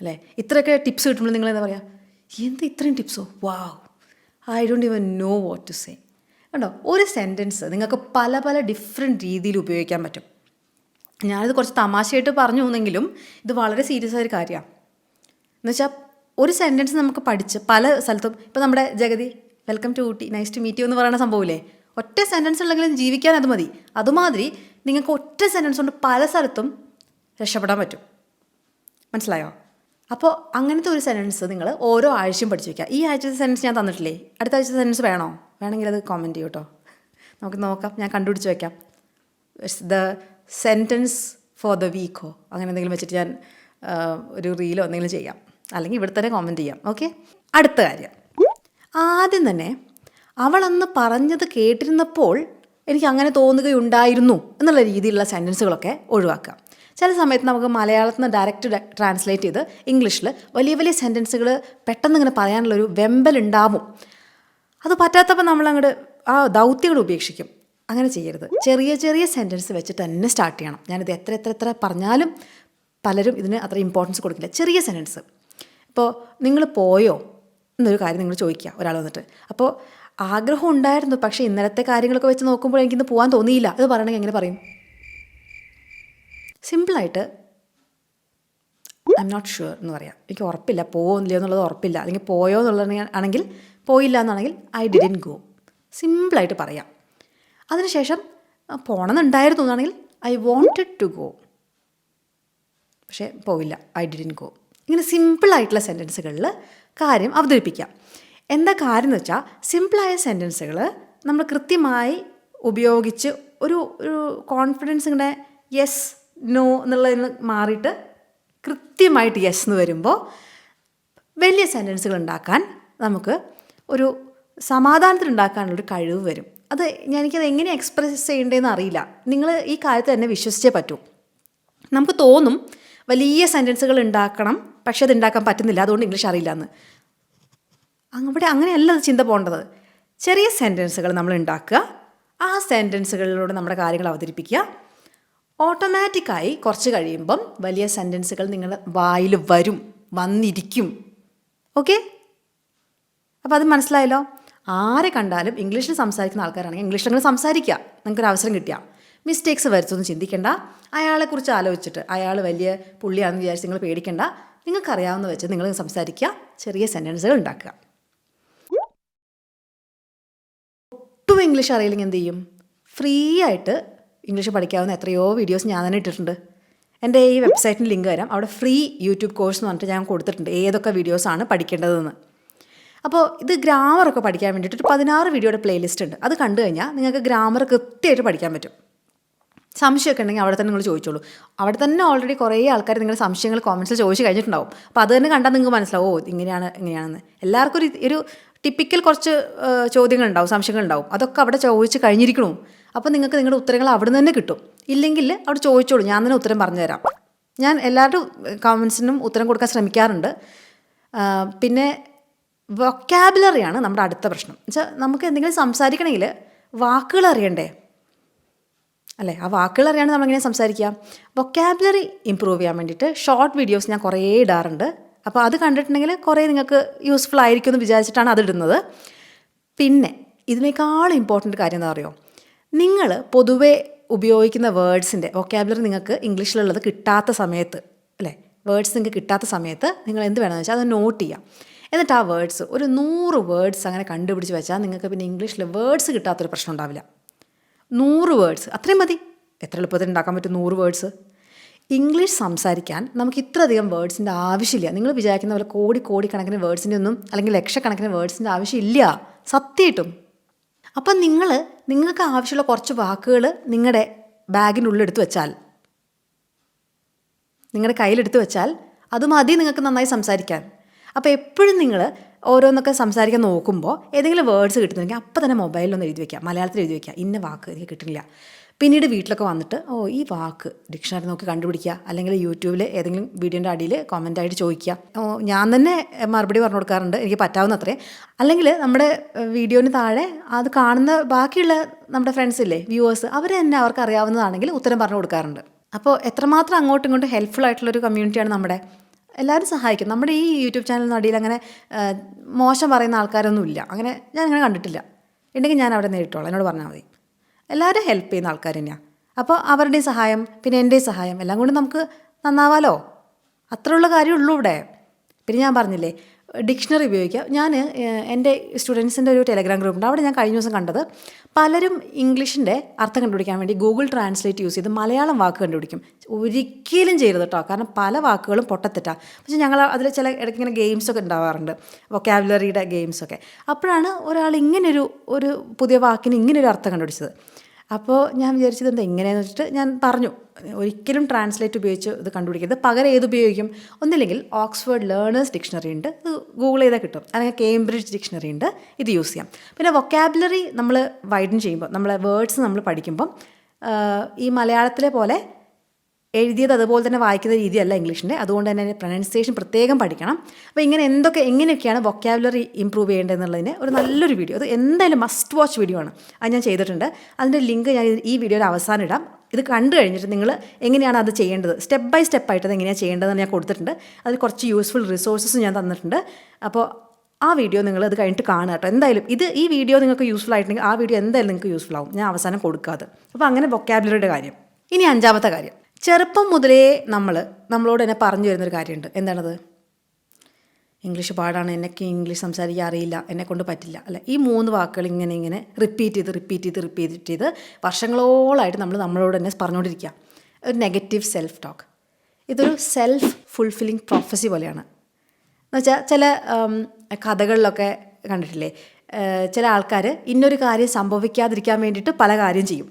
അല്ലേ, ഇത്രയൊക്കെ ടിപ്സ് കിട്ടുമ്പോൾ നിങ്ങൾ എന്താ പറയുക, എന്ത് ഇത്രയും ടിപ്സോ, wow, I don't even know what to say. കണ്ടോ, ഒരു സെൻറ്റൻസ് നിങ്ങൾക്ക് പല പല ഡിഫറെൻറ്റ് രീതിയിൽ ഉപയോഗിക്കാൻ പറ്റും. ഞാനിത് കുറച്ച് തമാശയായിട്ട് പറഞ്ഞു എന്നെങ്കിലും ഇത് വളരെ സീരിയസ് ആയൊരു കാര്യമാണ്. എന്നുവെച്ചാൽ ഒരു സെൻറ്റൻസ് നമുക്ക് പഠിച്ച് പല സ്ഥലത്തും, ഇപ്പോൾ നമ്മുടെ Jagathy welcome to Ooty, nice to meet you എന്ന് പറയുന്ന സംഭവമില്ലേ, ഒറ്റ സെൻറ്റൻസ് ഉള്ളെങ്കിലും ജീവിക്കാൻ അത് മതി. അതുമാതിരി നിങ്ങൾക്ക് ഒറ്റ സെൻറ്റൻസ് കൊണ്ട് പല സ്ഥലത്തും രക്ഷപ്പെടാൻ പറ്റും. മനസ്സിലായോ. അപ്പോൾ അങ്ങനത്തെ ഒരു സെൻറ്റൻസ് നിങ്ങൾ ഓരോ ആഴ്ചയും പഠിച്ചു വയ്ക്കുക. ഈ ആഴ്ചത്തെ സെൻറ്റൻസ് ഞാൻ തന്നിട്ടില്ലേ, അടുത്ത ആഴ്ചത്തെ സെൻറ്റൻസ് വേണോ, വേണമെങ്കിൽ അത് കമൻറ്റ് ചെയ്യൂ കേട്ടോ, നമുക്ക് നോക്കാം, ഞാൻ കണ്ടുപിടിച്ച് വയ്ക്കാം. ദ സെൻറ്റൻസ് ഫോർ ദ വീക്കോ അങ്ങനെ എന്തെങ്കിലും വെച്ചിട്ട് ഞാൻ ഒരു റീലോ എന്തെങ്കിലും ചെയ്യാം, അല്ലെങ്കിൽ ഇവിടെ തന്നെ കമൻറ്റ് ചെയ്യാം. ഓക്കെ, അടുത്ത കാര്യം, ആദ്യം തന്നെ അവളന്ന് പറഞ്ഞത് കേട്ടിരുന്നപ്പോൾ എനിക്ക് അങ്ങനെ തോന്നുകയുണ്ടായിരുന്നു എന്നുള്ള രീതിയിലുള്ള സെൻറ്റൻസുകളൊക്കെ ഒഴിവാക്കുക. ചില സമയത്ത് നമുക്ക് മലയാളത്തിൽ നിന്ന് ഡയറക്റ്റ് ട്രാൻസ്ലേറ്റ് ചെയ്ത് ഇംഗ്ലീഷിൽ വലിയ വലിയ സെൻറ്റൻസുകൾ പെട്ടെന്ന് ഇങ്ങനെ പറയാനുള്ളൊരു വെമ്പലുണ്ടാവും. അത് പറ്റാത്തപ്പോൾ നമ്മളങ്ങോട്ട് ആ ദൗത്യങ്ങൾ ഉപേക്ഷിക്കും. അങ്ങനെ ചെയ്യരുത്. ചെറിയ ചെറിയ സെൻറ്റൻസ് വെച്ചിട്ട് തന്നെ സ്റ്റാർട്ട് ചെയ്യണം. ഞാനിത് എത്ര പറഞ്ഞാലും പലരും ഇതിന് അത്ര ഇമ്പോർട്ടൻസ് കൊടുക്കില്ല. ചെറിയ സെൻറ്റൻസ്. ഇപ്പോൾ നിങ്ങൾ പോയോ എന്നൊരു കാര്യം നിങ്ങൾ ചോദിക്കുക ഒരാൾ വന്നിട്ട്. അപ്പോൾ ആഗ്രഹം ഉണ്ടായിരുന്നു, പക്ഷേ ഇന്നലത്തെ കാര്യങ്ങളൊക്കെ വെച്ച് നോക്കുമ്പോൾ എനിക്കിന്ന് പോകാൻ തോന്നിയില്ല. അത് പറയണമെങ്കിൽ എങ്ങനെ പറയും? സിമ്പിളായിട്ട് ഐ എം നോട്ട് ഷുവർ എന്ന് പറയാം. എനിക്ക് ഉറപ്പില്ല, പോകുന്നില്ലയോ എന്നുള്ളത് ഉറപ്പില്ല. അല്ലെങ്കിൽ പോയോ എന്നുള്ളത് ആണെങ്കിൽ പോയില്ല എന്നാണെങ്കിൽ ഐ ഡിഡ്ന്റ് ഗോ. സിമ്പിളായിട്ട് പറയാം. അതിനുശേഷം പോകണമെന്നുണ്ടായിരുന്നു എന്നാണെങ്കിൽ ഐ വോണ്ടഡ് ടു ഗോ, പക്ഷേ പോയില്ല, ഐ ഡിഡ്ന്റ് ഗോ. ഇങ്ങനെ സിമ്പിളായിട്ടുള്ള സെൻറ്റൻസുകളിൽ കാര്യം അവതരിപ്പിക്കാം. എന്താ കാര്യം എന്ന് വെച്ചാൽ, സിമ്പിളായ സെൻറ്റൻസുകൾ നമ്മൾ കൃത്യമായി ഉപയോഗിച്ച് ഒരു കോൺഫിഡൻസ് ഇങ്ങനെ യെസ് നോ എന്നുള്ളതിൽ നിന്ന് മാറിയിട്ട് കൃത്യമായിട്ട് യെസ് എന്ന് വരുമ്പോൾ വലിയ സെൻറ്റൻസുകൾ ഉണ്ടാക്കാൻ നമുക്ക് ഒരു സമാധാനത്തിലുണ്ടാക്കാനുള്ളൊരു കഴിവ് വരും. അത് എനിക്കത് എങ്ങനെ എക്സ്പ്രസ് ചെയ്യേണ്ടതെന്ന് അറിയില്ല. നിങ്ങൾ ഈ കാര്യത്തിൽ എന്നെ വിശ്വസിച്ചേ പറ്റൂ. നമുക്ക് തോന്നും വലിയ സെൻറ്റൻസുകൾ ഉണ്ടാക്കണം, പക്ഷെ അത് ഉണ്ടാക്കാൻ പറ്റുന്നില്ല, അതുകൊണ്ട് ഇംഗ്ലീഷ് അറിയില്ല എന്ന്. അവിടെ അങ്ങനെയല്ല അത് ചിന്ത പോകേണ്ടത്. ചെറിയ സെൻറ്റൻസുകൾ നമ്മൾ ഉണ്ടാക്കുക, ആ സെൻറ്റൻസുകളിലൂടെ നമ്മുടെ കാര്യങ്ങൾ അവതരിപ്പിക്കുക. ഓട്ടോമാറ്റിക്കായി കുറച്ച് കഴിയുമ്പം വലിയ സെൻറ്റൻസുകൾ നിങ്ങളുടെ വായിൽ വന്നിരിക്കും. ഓക്കെ, അപ്പോൾ അത് മനസ്സിലായല്ലോ. ആരെ കണ്ടാലും ഇംഗ്ലീഷിൽ സംസാരിക്കുന്ന ആൾക്കാരാണെങ്കിൽ ഇംഗ്ലീഷിൽ അങ്ങനെ സംസാരിക്കുക. നിങ്ങൾക്കൊരു അവസരം കിട്ടിയാൽ മിസ്റ്റേക്സ് വരുത്തൊന്നും ചിന്തിക്കേണ്ട. അയാളെക്കുറിച്ച് ആലോചിച്ചിട്ട് അയാൾ വലിയ പുള്ളിയാണെന്ന് വിചാരിച്ച് നിങ്ങൾ പേടിക്കേണ്ട. നിങ്ങൾക്കറിയാവുന്ന വെച്ച് നിങ്ങൾ സംസാരിക്കുക, ചെറിയ സെൻറ്റൻസുകൾ ഉണ്ടാക്കുക. ഒട്ടും ഇംഗ്ലീഷ് അറിയില്ലെങ്കിൽ എന്ത് ചെയ്യും? ഫ്രീ ആയിട്ട് ഇംഗ്ലീഷ് പഠിക്കാവുന്ന എത്രയോ വീഡിയോസ് ഞാൻ തന്നെ ഇട്ടിട്ടുണ്ട്. എൻ്റെ ഈ വെബ്സൈറ്റിന് ലിങ്ക് തരാം. അവിടെ ഫ്രീ യൂട്യൂബ് കോഴ്സ് എന്ന് പറഞ്ഞിട്ട് ഞാൻ കൊടുത്തിട്ടുണ്ട്, ഏതൊക്കെ വീഡിയോസാണ് പഠിക്കേണ്ടതെന്ന്. അപ്പോൾ ഇത് ഗ്രാമറൊക്കെ പഠിക്കാൻ വേണ്ടിയിട്ട് ഒരു 16 വീഡിയോയുടെ പ്ലേലിസ്റ്റ് ഉണ്ട്. അത് കണ്ടു കഴിഞ്ഞാൽ നിങ്ങൾക്ക് ഗ്രാമർ കൃത്യമായിട്ട് പഠിക്കാൻ പറ്റും. സംശയമൊക്കെ ഉണ്ടെങ്കിൽ അവിടെ തന്നെ നിങ്ങൾ ചോദിച്ചോളൂ. അവിടെ തന്നെ ഓൾറെഡി കുറേ ആൾക്കാർ നിങ്ങളുടെ സംശയങ്ങൾ കോമൻസിൽ ചോദിച്ച് കഴിഞ്ഞിട്ടുണ്ടാവും. അപ്പോൾ അത് തന്നെ കണ്ടാൽ നിങ്ങൾക്ക് മനസ്സിലാവും, ഓ ഇങ്ങനെയാണെന്ന്. എല്ലാവർക്കും ഒരു ടിപ്പിക്കൽ കുറച്ച് ചോദ്യങ്ങളുണ്ടാവും, സംശയങ്ങളുണ്ടാവും. അതൊക്കെ അവിടെ ചോദിച്ച് കഴിഞ്ഞിരിക്കണു. അപ്പോൾ നിങ്ങൾക്ക് നിങ്ങളുടെ ഉത്തരങ്ങൾ അവിടെ നിന്ന് തന്നെ കിട്ടും. ഇല്ലെങ്കിൽ അവിടെ ചോദിച്ചോളൂ, ഞാൻ തന്നെ ഉത്തരം പറഞ്ഞു തരാം. ഞാൻ എല്ലാവരുടെയും കമൻസിനും ഉത്തരം കൊടുക്കാൻ ശ്രമിക്കാറുണ്ട്. പിന്നെ വൊക്കാബുലറിയാണ് നമ്മുടെ അടുത്ത പ്രശ്നം. എന്നുവെച്ചാൽ നമുക്ക് എന്തെങ്കിലും സംസാരിക്കണമെങ്കിൽ വാക്കുകൾ അറിയണ്ടേ, അല്ലേ? ആ വാക്കുകൾ അറിയാണ്ട് നമ്മളെങ്ങനെ സംസാരിക്കുക? വൊക്കാബുലറി ഇമ്പ്രൂവ് ചെയ്യാൻ വേണ്ടിയിട്ട് ഷോർട്ട് വീഡിയോസ് ഞാൻ കുറേ ഇടാറുണ്ട്. അപ്പോൾ അത് കണ്ടിട്ടുണ്ടെങ്കിൽ കുറേ നിങ്ങൾക്ക് യൂസ്ഫുൾ ആയിരിക്കും എന്ന് വിചാരിച്ചിട്ടാണ് അതിടുന്നത്. പിന്നെ ഇതിനേക്കാൾ ഇമ്പോർട്ടൻ്റ് കാര്യം എന്താ പറയുമോ? നിങ്ങൾ പൊതുവെ ഉപയോഗിക്കുന്ന വേർഡ്സിൻ്റെ വൊക്കാബുലറി നിങ്ങൾക്ക് ഇംഗ്ലീഷിലുള്ളത് കിട്ടാത്ത സമയത്ത്, അല്ലേ, വേർഡ്സ് നിങ്ങൾക്ക് കിട്ടാത്ത സമയത്ത് നിങ്ങൾ എന്ത് വേണമെന്ന് വെച്ചാൽ അത് നോട്ട് ചെയ്യാം. എന്നിട്ട് ആ വേർഡ്സ് ഒരു 100 വേർഡ്സ് അങ്ങനെ കണ്ടുപിടിച്ച് വെച്ചാൽ നിങ്ങൾക്ക് പിന്നെ ഇംഗ്ലീഷിൽ വേർഡ്സ് കിട്ടാത്തൊരു പ്രശ്നം ഉണ്ടാവില്ല. 100 വേർഡ്സ് അത്രയും മതി. എത്ര എളുപ്പത്തിൽ ഉണ്ടാക്കാൻ പറ്റും 100 വേർഡ്സ്? ഇംഗ്ലീഷ് സംസാരിക്കാൻ നമുക്ക് ഇത്രയധികം വേർഡ്സിൻ്റെ ആവശ്യമില്ല. നിങ്ങൾ വിചാരിക്കുന്ന പോലെ കോടിക്കണക്കിന് വേർഡ്സിൻ്റെ ഒന്നും അല്ലെങ്കിൽ ലക്ഷക്കണക്കിന് വേർഡ്സിൻ്റെ ആവശ്യമില്ല, സത്യമായിട്ടും. അപ്പം നിങ്ങൾക്ക് ആവശ്യമുള്ള കുറച്ച് വാക്കുകൾ നിങ്ങളുടെ ബാഗിനുള്ളിൽ എടുത്ത് വെച്ചാൽ, നിങ്ങളുടെ കയ്യിലെടുത്ത് വെച്ചാൽ അത് മതി നിങ്ങൾക്ക് നന്നായി സംസാരിക്കാൻ. അപ്പോൾ എപ്പോഴും നിങ്ങൾ ഓരോന്നൊക്കെ സംസാരിക്കാൻ നോക്കുമ്പോൾ ഏതെങ്കിലും വേർഡ്സ് കിട്ടുന്നുണ്ടെങ്കിൽ അപ്പോൾ തന്നെ മൊബൈലിലൊന്ന് എഴുതി വയ്ക്കുക, മലയാളത്തിൽ എഴുതി വയ്ക്കുക, ഇന്ന വാക്ക് എനിക്ക് കിട്ടുന്നില്ല. പിന്നീട് വീട്ടിലൊക്കെ വന്നിട്ട് ഈ വാക്ക് ഡിക്ഷണറി നോക്കി കണ്ടുപിടിക്കുക, അല്ലെങ്കിൽ യൂട്യൂബിൽ ഏതെങ്കിലും വീഡിയോൻ്റെ അടിയിൽ കമൻ്റായിട്ട് ചോദിക്കുക. ഞാൻ തന്നെ മറുപടി പറഞ്ഞു കൊടുക്കാറുണ്ട്, എനിക്ക് പറ്റാവുന്ന അത്രേ. അല്ലെങ്കിൽ നമ്മുടെ വീഡിയോന് താഴെ അത് കാണുന്ന ബാക്കിയുള്ള നമ്മുടെ ഫ്രണ്ട്സ് ഇല്ലേ, വ്യൂവേഴ്സ്, അവർ തന്നെ അവർക്ക് അറിയാവുന്നതാണെങ്കിൽ ഉത്തരം പറഞ്ഞു കൊടുക്കാറുണ്ട്. അപ്പോൾ എത്രമാത്രം അങ്ങോട്ടും ഇങ്ങോട്ടും ഹെൽപ്ഫുൾ ആയിട്ടുള്ളൊരു കമ്മ്യൂണിറ്റിയാണ് നമ്മുടെ. എല്ലാവരും സഹായിക്കും. നമ്മുടെ ഈ യൂട്യൂബ് ചാനലിന് അടിയിൽ അങ്ങനെ മോശം പറയുന്ന ആൾക്കാരൊന്നുമില്ല. അങ്ങനെ ഞാൻ അങ്ങനെ കണ്ടിട്ടില്ല. ഉണ്ടെങ്കിൽ ഞാൻ അവിടെ നേരിട്ടോളാം, എന്നോട് പറഞ്ഞാൽ മതി. എല്ലാവരും ഹെൽപ്പ് ചെയ്യുന്ന ആൾക്കാർ തന്നെയാണ്. അപ്പോൾ അവരുടെയും സഹായം പിന്നെ എൻ്റെയും സഹായം എല്ലാം കൊണ്ട് നമുക്ക് നന്നാവാലോ. അത്രയുള്ള കാര്യമുള്ളൂ ഇവിടെ. പിന്നെ ഞാൻ പറഞ്ഞില്ലേ, ഡിക്ഷണറി ഉപയോഗിക്കുക. ഞാൻ എൻ്റെ സ്റ്റുഡൻസിൻ്റെ ഒരു ടെലഗ്രാം ഗ്രൂപ്പുണ്ട്. അവിടെ ഞാൻ കഴിഞ്ഞ ദിവസം കണ്ടത്, പലരും ഇംഗ്ലീഷിൻ്റെ അർത്ഥം കണ്ടുപിടിക്കാൻ വേണ്ടി ഗൂഗിൾ ട്രാൻസ്ലേറ്റ് യൂസ് ചെയ്ത് മലയാളം വാക്ക് കണ്ടുപിടിക്കും. ഒരിക്കലും ചെയ്യരുത് കേട്ടോ, കാരണം പല വാക്കുകളും പൊട്ടത്തെറ്റാണ്. പക്ഷേ ഞങ്ങൾ അതിൽ ചില ഇടയ്ക്ക് ഇങ്ങനെ ഗെയിംസൊക്കെ ഉണ്ടാവാറുണ്ട്, വൊക്കാബുലറിയുടെ ഗെയിംസൊക്കെ. അപ്പോഴാണ് ഒരാൾ ഒരു പുതിയ വാക്കിന് ഇങ്ങനൊരു അർത്ഥം കണ്ടുപിടിച്ചത്. അപ്പോൾ ഞാൻ വിചാരിച്ചത് എന്താ ഇങ്ങനെയെന്ന് വെച്ചിട്ട് ഞാൻ പറഞ്ഞു, ഒരിക്കലും ട്രാൻസ്ലേറ്റ് ഉപയോഗിച്ച് ഇത് കണ്ടുപിടിക്കരുത്. പകരം ഏത് ഉപയോഗിക്കും? ഒന്നില്ലെങ്കിൽ ഓക്സ്ഫോർഡ് ലേണേഴ്സ് ഡിക്ഷണറി ഉണ്ട്, ഇത് ഗൂഗിൾ ചെയ്താൽ കിട്ടും. അല്ലെങ്കിൽ കേംബ്രിഡ്ജ് ഡിക്ഷണറി ഉണ്ട്, ഇത് യൂസ് ചെയ്യാം. പിന്നെ വൊക്കാബുലറി നമ്മൾ വൈഡൻ ചെയ്യുമ്പോൾ, നമ്മളെ വേർഡ്സ് നമ്മൾ പഠിക്കുമ്പം ഈ മലയാളത്തിലെ പോലെ എഴുതിയത് അതുപോലെ തന്നെ വായിക്കുന്ന രീതിയല്ല ഇംഗ്ലീഷിൻ്റെ. അതുകൊണ്ട് തന്നെ പ്രൊനൗൺസിയേഷൻ പ്രത്യേകം പഠിക്കണം. അപ്പോൾ എങ്ങനെയൊക്കെയാണ് വൊക്കാബുലറി ഇമ്പ്രൂവ് ചെയ്യേണ്ടതെന്നുള്ളതിന് ഒരു നല്ലൊരു വീഡിയോ, അത് എന്തായാലും മസ്റ്റ് വാച്ച് വീഡിയോ ആണ്, അത് ഞാൻ ചെയ്തിട്ടുണ്ട്. അതിൻ്റെ ലിങ്ക് ഞാൻ ഈ വീഡിയോയുടെ അവസാനം ഇടാം. ഇത് കണ്ടു കഴിഞ്ഞിട്ട് നിങ്ങൾ എങ്ങനെയാണ് അത് ചെയ്യേണ്ടത്, സ്റ്റെപ്പ് ബൈ സ്റ്റെപ്പായിട്ട് അത് എങ്ങനെയാണ് ചെയ്യേണ്ടതെന്ന് ഞാൻ കൊടുത്തിട്ടുണ്ട്. അതിൽ കുറച്ച് യൂസ്ഫുൾ റിസോഴ്സസ് ഞാൻ തന്നിട്ടുണ്ട്. അപ്പോൾ ആ വീഡിയോ നിങ്ങൾ അത് കഴിഞ്ഞിട്ട് കാണുക കേട്ടോ. എന്തായാലും ഈ വീഡിയോ നിങ്ങൾക്ക് യൂസ്ഫുൾ ആയിട്ടുണ്ടെങ്കിൽ ആ വീഡിയോ എന്തായാലും നിങ്ങൾക്ക് യൂസ്ഫുൾ ആവും. ഞാൻ അവസാനം കൊടുക്കാതെ. അപ്പോൾ അങ്ങനെ വൊക്കാബുലറിയുടെ കാര്യം. ഇനി 5ാമത്തെ കാര്യം, ചെറുപ്പം മുതലേ നമ്മളോട് തന്നെ പറഞ്ഞു വരുന്നൊരു കാര്യമുണ്ട്. എന്താണത്? ഇംഗ്ലീഷ് പാടാണ്, എനിക്ക് ഇംഗ്ലീഷ് സംസാരിക്കാൻ അറിയില്ല, എന്നെക്കൊണ്ട് പറ്റില്ല, അല്ല. ഈ 3 വാക്കുകൾ ഇങ്ങനെ റിപ്പീറ്റ് ചെയ്ത് വർഷങ്ങളോളമായിട്ട് നമ്മളോട് തന്നെ പറഞ്ഞുകൊണ്ടിരിക്കുക. ഒരു നെഗറ്റീവ് സെൽഫ് ടോക്ക്. ഇതൊരു സെൽഫ് ഫുൾഫില്ലിങ് പ്രൊഫസി പോലെയാണ്. എന്നുവെച്ചാൽ ചില കഥകളിലൊക്കെ കണ്ടിട്ടില്ലേ, ചില ആൾക്കാർ ഇന്നൊരു കാര്യം സംഭവിക്കാതിരിക്കാൻ വേണ്ടിയിട്ട് പല കാര്യം ചെയ്യും.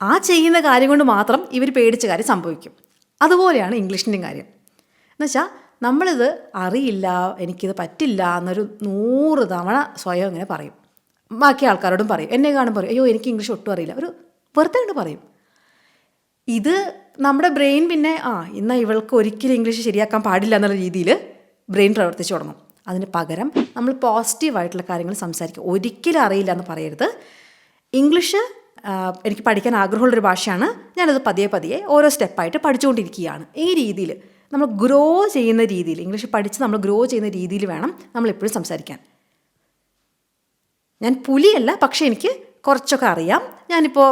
ആ ചെയ്യുന്ന കാര്യം കൊണ്ട് മാത്രം ഇവർ പേടിച്ച കാര്യം സംഭവിക്കും. അതുപോലെയാണ് ഇംഗ്ലീഷിൻ്റെയും കാര്യം. എന്നുവെച്ചാൽ നമ്മളിത് അറിയില്ല, എനിക്കിത് പറ്റില്ല എന്നൊരു 100 തവണ സ്വയം ഇങ്ങനെ പറയും. ബാക്കി ആൾക്കാരോടും പറയും, എന്നെ കാണും പറയും, അയ്യോ എനിക്ക് ഇംഗ്ലീഷ് ഒട്ടും അറിയില്ല, ഒരു വെറുതെ കൊണ്ട് പറയും. ഇത് നമ്മുടെ ബ്രെയിൻ പിന്നെ എന്നാൽ ഇവൾക്ക് ഒരിക്കലും ഇംഗ്ലീഷ് ശരിയാക്കാൻ പാടില്ല എന്നുള്ള രീതിയിൽ ബ്രെയിൻ പ്രവർത്തിച്ചു തുടങ്ങും. അതിന് പകരം നമ്മൾ പോസിറ്റീവായിട്ടുള്ള കാര്യങ്ങൾ സംസാരിക്കുക. ഒരിക്കലും അറിയില്ല എന്ന് പറയരുത്. ഇംഗ്ലീഷ് എനിക്ക് പഠിക്കാൻ ആഗ്രഹമുള്ളൊരു ഭാഷയാണ്, ഞാനത് പതിയെ പതിയെ ഓരോ സ്റ്റെപ്പായിട്ട് പഠിച്ചുകൊണ്ടിരിക്കുകയാണ്. ഈ രീതിയിൽ നമ്മൾ ഗ്രോ ചെയ്യുന്ന രീതിയിൽ, ഇംഗ്ലീഷ് പഠിച്ച് നമ്മൾ ഗ്രോ ചെയ്യുന്ന രീതിയിൽ വേണം നമ്മളെപ്പോഴും സംസാരിക്കാൻ. ഞാൻ പുലിയല്ല, പക്ഷേ എനിക്ക് കുറച്ചൊക്കെ അറിയാം, ഞാനിപ്പോൾ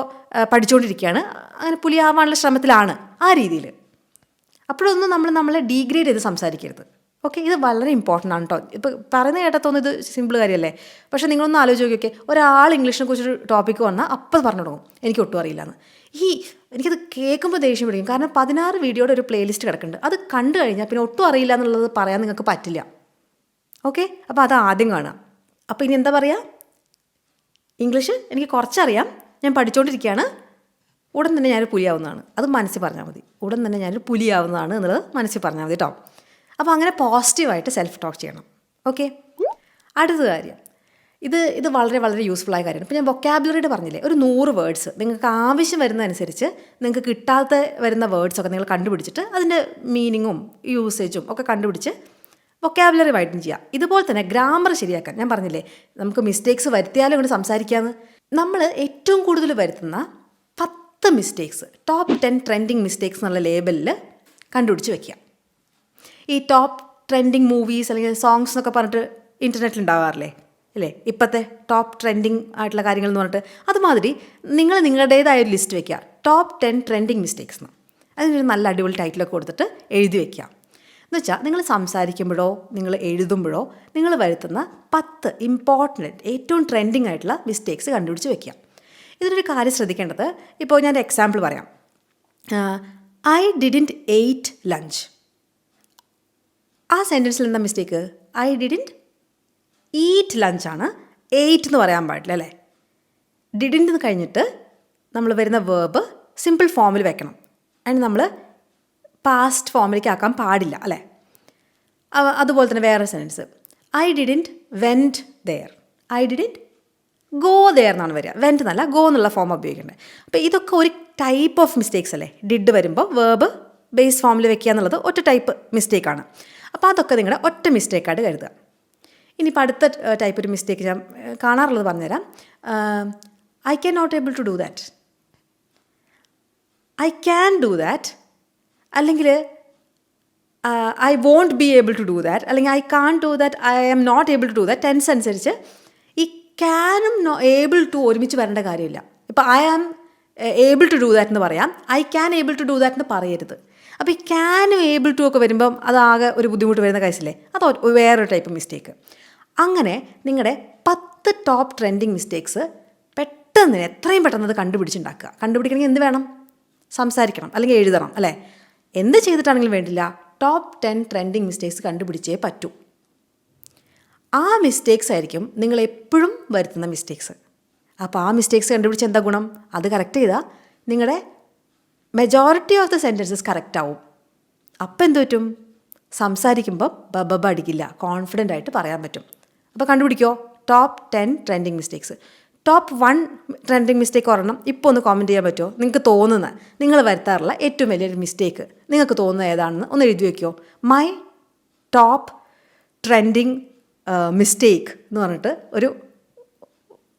പഠിച്ചുകൊണ്ടിരിക്കുകയാണ്, അങ്ങനെ പുലിയാവാനുള്ള ശ്രമത്തിലാണ്, ആ രീതിയിൽ. അപ്പോഴൊന്നും നമ്മളെ ഡീഗ്രേഡ് ചെയ്ത് സംസാരിക്കരുത്. ഓക്കെ, ഇത് വളരെ ഇമ്പോർട്ടൻ്റ് ആണ് കേട്ടോ. ഇപ്പോൾ പറയുന്ന കേട്ടത്തൊന്നും ഇത് സിമ്പിൾ കാര്യമല്ലേ, പക്ഷേ നിങ്ങളൊന്ന് ആലോചിച്ച് നോക്കിയൊക്കെ, ഒരാൾ ഇംഗ്ലീഷിനെ കുറിച്ചൊരു ടോപ്പിക്ക് വന്നാൽ അപ്പം പറഞ്ഞു തുടങ്ങും എനിക്ക് ഒട്ടും അറിയില്ല എന്ന്. എനിക്കത് കേൾക്കുമ്പോൾ ദേഷ്യം പിടിക്കും. കാരണം 16 വീഡിയോയുടെ ഒരു പ്ലേലിസ്റ്റ് കിടക്കുന്നുണ്ട്, അത് കണ്ടു കഴിഞ്ഞാൽ പിന്നെ ഒട്ടും അറിയില്ല എന്നുള്ളത് പറയാൻ നിങ്ങൾക്ക് പറ്റില്ല. ഓക്കെ, അപ്പോൾ അത് ആദ്യം കാണുക. അപ്പോൾ ഇനി എന്താ പറയുക, ഇംഗ്ലീഷ് എനിക്ക് കുറച്ചറിയാം, ഞാൻ പഠിച്ചുകൊണ്ടിരിക്കുകയാണ്, ഉടൻ തന്നെ ഞാനൊരു പുലിയാവുന്നതാണ്, അത് മനസ്സിൽ പറഞ്ഞാൽ മതി. ഉടൻ തന്നെ ഞാനൊരു പുലിയാവുന്നതാണ് എന്നുള്ളത് മനസ്സിൽ പറഞ്ഞാൽ മതി കേട്ടോ. അപ്പോൾ അങ്ങനെ പോസിറ്റീവായിട്ട് സെൽഫ് ടോക്ക് ചെയ്യണം. ഓക്കെ, അടുത്ത കാര്യം, ഇത് വളരെ വളരെ യൂസ്ഫുള്ളായ കാര്യമാണ്. ഇപ്പോൾ ഞാൻ വൊക്കാബുലറിയുടെ പറഞ്ഞില്ലേ, ഒരു 100 വേർഡ്സ് നിങ്ങൾക്ക് ആവശ്യം വരുന്നതനുസരിച്ച് നിങ്ങൾക്ക് കിട്ടാത്ത വരുന്ന വേർഡ്സൊക്കെ നിങ്ങൾ കണ്ടുപിടിച്ചിട്ട് അതിൻ്റെ മീനിങ്ങും യൂസേജും ഒക്കെ കണ്ടുപിടിച്ച് വൊക്കാബുലറി വൈഡൻ ചെയ്യുക. ഇതുപോലെ തന്നെ ഗ്രാമർ ശരിയാക്കാൻ ഞാൻ പറഞ്ഞില്ലേ, നമുക്ക് മിസ്റ്റേക്സ് വരുത്തിയാലും കൊണ്ട് സംസാരിക്കാമെന്ന്. നമ്മൾ ഏറ്റവും കൂടുതൽ വരുത്തുന്ന 10 മിസ്റ്റേക്സ്, ടോപ്പ് 10 ട്രെൻഡിങ് മിസ്റ്റേക്സ് എന്നുള്ള ലേബലിൽ കണ്ടുപിടിച്ച് വയ്ക്കുക. ഈ ടോപ്പ് ട്രെൻഡിങ് മൂവീസ് അല്ലെങ്കിൽ സോങ്സ് എന്നൊക്കെ പറഞ്ഞിട്ട് ഇൻ്റർനെറ്റിൽ ഉണ്ടാവാറില്ലേ അല്ലേ, ഇപ്പോഴത്തെ ടോപ്പ് ട്രെൻഡിങ് ആയിട്ടുള്ള കാര്യങ്ങൾ എന്ന് പറഞ്ഞിട്ട്, അതുമാതിരി നിങ്ങൾ നിങ്ങളുടേതായൊരു ലിസ്റ്റ് വയ്ക്കുക, ടോപ്പ് 10 ട്രെൻഡിങ് മിസ്റ്റേക്സ് എന്ന്. അതിനൊരു നല്ല അടിപൊളി ടൈറ്റിലൊക്കെ കൊടുത്തിട്ട് എഴുതി വയ്ക്കുക. എന്ന് വെച്ചാൽ നിങ്ങൾ സംസാരിക്കുമ്പോഴോ നിങ്ങൾ എഴുതുമ്പോഴോ നിങ്ങൾ വരുത്തുന്ന 10 ഇമ്പോർട്ടൻ്റ് ഏറ്റവും ട്രെൻഡിങ് ആയിട്ടുള്ള മിസ്റ്റേക്സ് കണ്ടുപിടിച്ച് വയ്ക്കുക. ഇതിനൊരു കാര്യം ശ്രദ്ധിക്കേണ്ടത്, ഇപ്പോൾ ഞാൻ എക്സാമ്പിൾ പറയാം. I didn't ate lunch. ആ സെൻറ്റൻസിൽ എന്താ മിസ്റ്റേക്ക്? ഐ ഡിഡിൻറ്റ് ഈറ്റ് ലഞ്ചാണ്, എയ്റ്റ് എന്ന് പറയാൻ പാടില്ല അല്ലേ. ഡിഡിൻറ്റ് എന്ന് കഴിഞ്ഞിട്ട് നമ്മൾ വരുന്ന വേർബ് സിമ്പിൾ ഫോമിൽ വെക്കണം. അതിന് നമ്മൾ പാസ്റ്റ് ഫോമിലേക്ക് ആക്കാൻ പാടില്ല അല്ലേ. അതുപോലെ തന്നെ വേറെ sentence, I didn't went there. I didn't go there എന്നാണ് വരിക, വെൻറ്റ് എന്നല്ല ഗോ എന്നുള്ള ഫോം ഉപയോഗിക്കേണ്ടത്. അപ്പോൾ ഇതൊക്കെ ഒരു ടൈപ്പ് ഓഫ് മിസ്റ്റേക്സ് അല്ലേ. ഡിഡ് വരുമ്പോൾ വേർബ് ബേസ് ഫോമിൽ വെക്കുക എന്നുള്ളത് ഒറ്റ ടൈപ്പ് മിസ്റ്റേക്കാണ്. അപ്പോൾ അതൊക്കെ നിങ്ങളുടെ ഒറ്റ മിസ്റ്റേക്കായിട്ട് കരുതുക. ഇനിയിപ്പോൾ അടുത്ത ടൈപ്പ് ഒരു മിസ്റ്റേക്ക് ഞാൻ കാണാറുള്ളത് പറഞ്ഞുതരാം. I can not able to do that. I can do that, അല്ലെങ്കിൽ I won't be able to do that, അല്ലെങ്കിൽ I can't do that, I am not able to do that. Tense അനുസരിച്ച് ഈ ക്യാനും able to ഒരുമിച്ച് വരേണ്ട കാര്യമില്ല. ഇപ്പോൾ I am able to do that എന്ന് പറയാം, I can able to do that എന്ന് പറയരുത്. അപ്പോൾ ഈ ക്യാനും ഏബിൾ ടു ഒക്കെ വരുമ്പം അതാകെ ഒരു ബുദ്ധിമുട്ട് വരുന്ന കേസില്ലേ, അത് വേറൊരു ടൈപ്പ് മിസ്റ്റേക്ക്. അങ്ങനെ നിങ്ങളുടെ 10 ടോപ്പ് ട്രെൻഡിങ് മിസ്റ്റേക്സ് പെട്ടെന്ന് എത്രയും പെട്ടെന്ന് അത് കണ്ടുപിടിച്ചുണ്ടാക്കുക. കണ്ടുപിടിക്കണമെങ്കിൽ എന്ത് വേണം? സംസാരിക്കണം അല്ലെങ്കിൽ എഴുതണം അല്ലേ. എന്ത് ചെയ്തിട്ടാണെങ്കിലും വേണ്ടില്ല, ടോപ്പ് 10 ട്രെൻഡിങ് മിസ്റ്റേക്സ് കണ്ടുപിടിച്ചേ പറ്റൂ. ആ മിസ്റ്റേക്സ് ആയിരിക്കും നിങ്ങൾ എപ്പോഴും വരുത്തുന്ന മിസ്റ്റേക്സ്. അപ്പോൾ ആ മിസ്റ്റേക്സ് കണ്ടുപിടിച്ച് എന്താ ഗുണം? അത് കറക്റ്റ് ചെയ്താൽ നിങ്ങളുടെ majority of the sentences correct ആവും. അപ്പം എന്ത് പറ്റും? സംസാരിക്കുമ്പോൾ ബബ അടിക്കില്ല, കോൺഫിഡൻ്റ് ആയിട്ട് പറയാൻ പറ്റും. അപ്പോൾ കണ്ടുപിടിക്കോ top 10 trending mistakes. Top 1 trending mistake ഒരെണ്ണം ഇപ്പോൾ ഒന്ന് കോമെൻറ്റ് ചെയ്യാൻ പറ്റുമോ? നിങ്ങൾക്ക് തോന്നുന്ന, നിങ്ങൾ വരുത്താറുള്ള ഏറ്റവും വലിയൊരു മിസ്റ്റേക്ക് നിങ്ങൾക്ക് തോന്നുന്നത് ഏതാണെന്ന് ഒന്ന് എഴുതി വയ്ക്കുമോ? മൈ ടോപ്പ് ട്രെൻഡിങ് മിസ്റ്റേക്ക് എന്ന് പറഞ്ഞിട്ട് ഒരു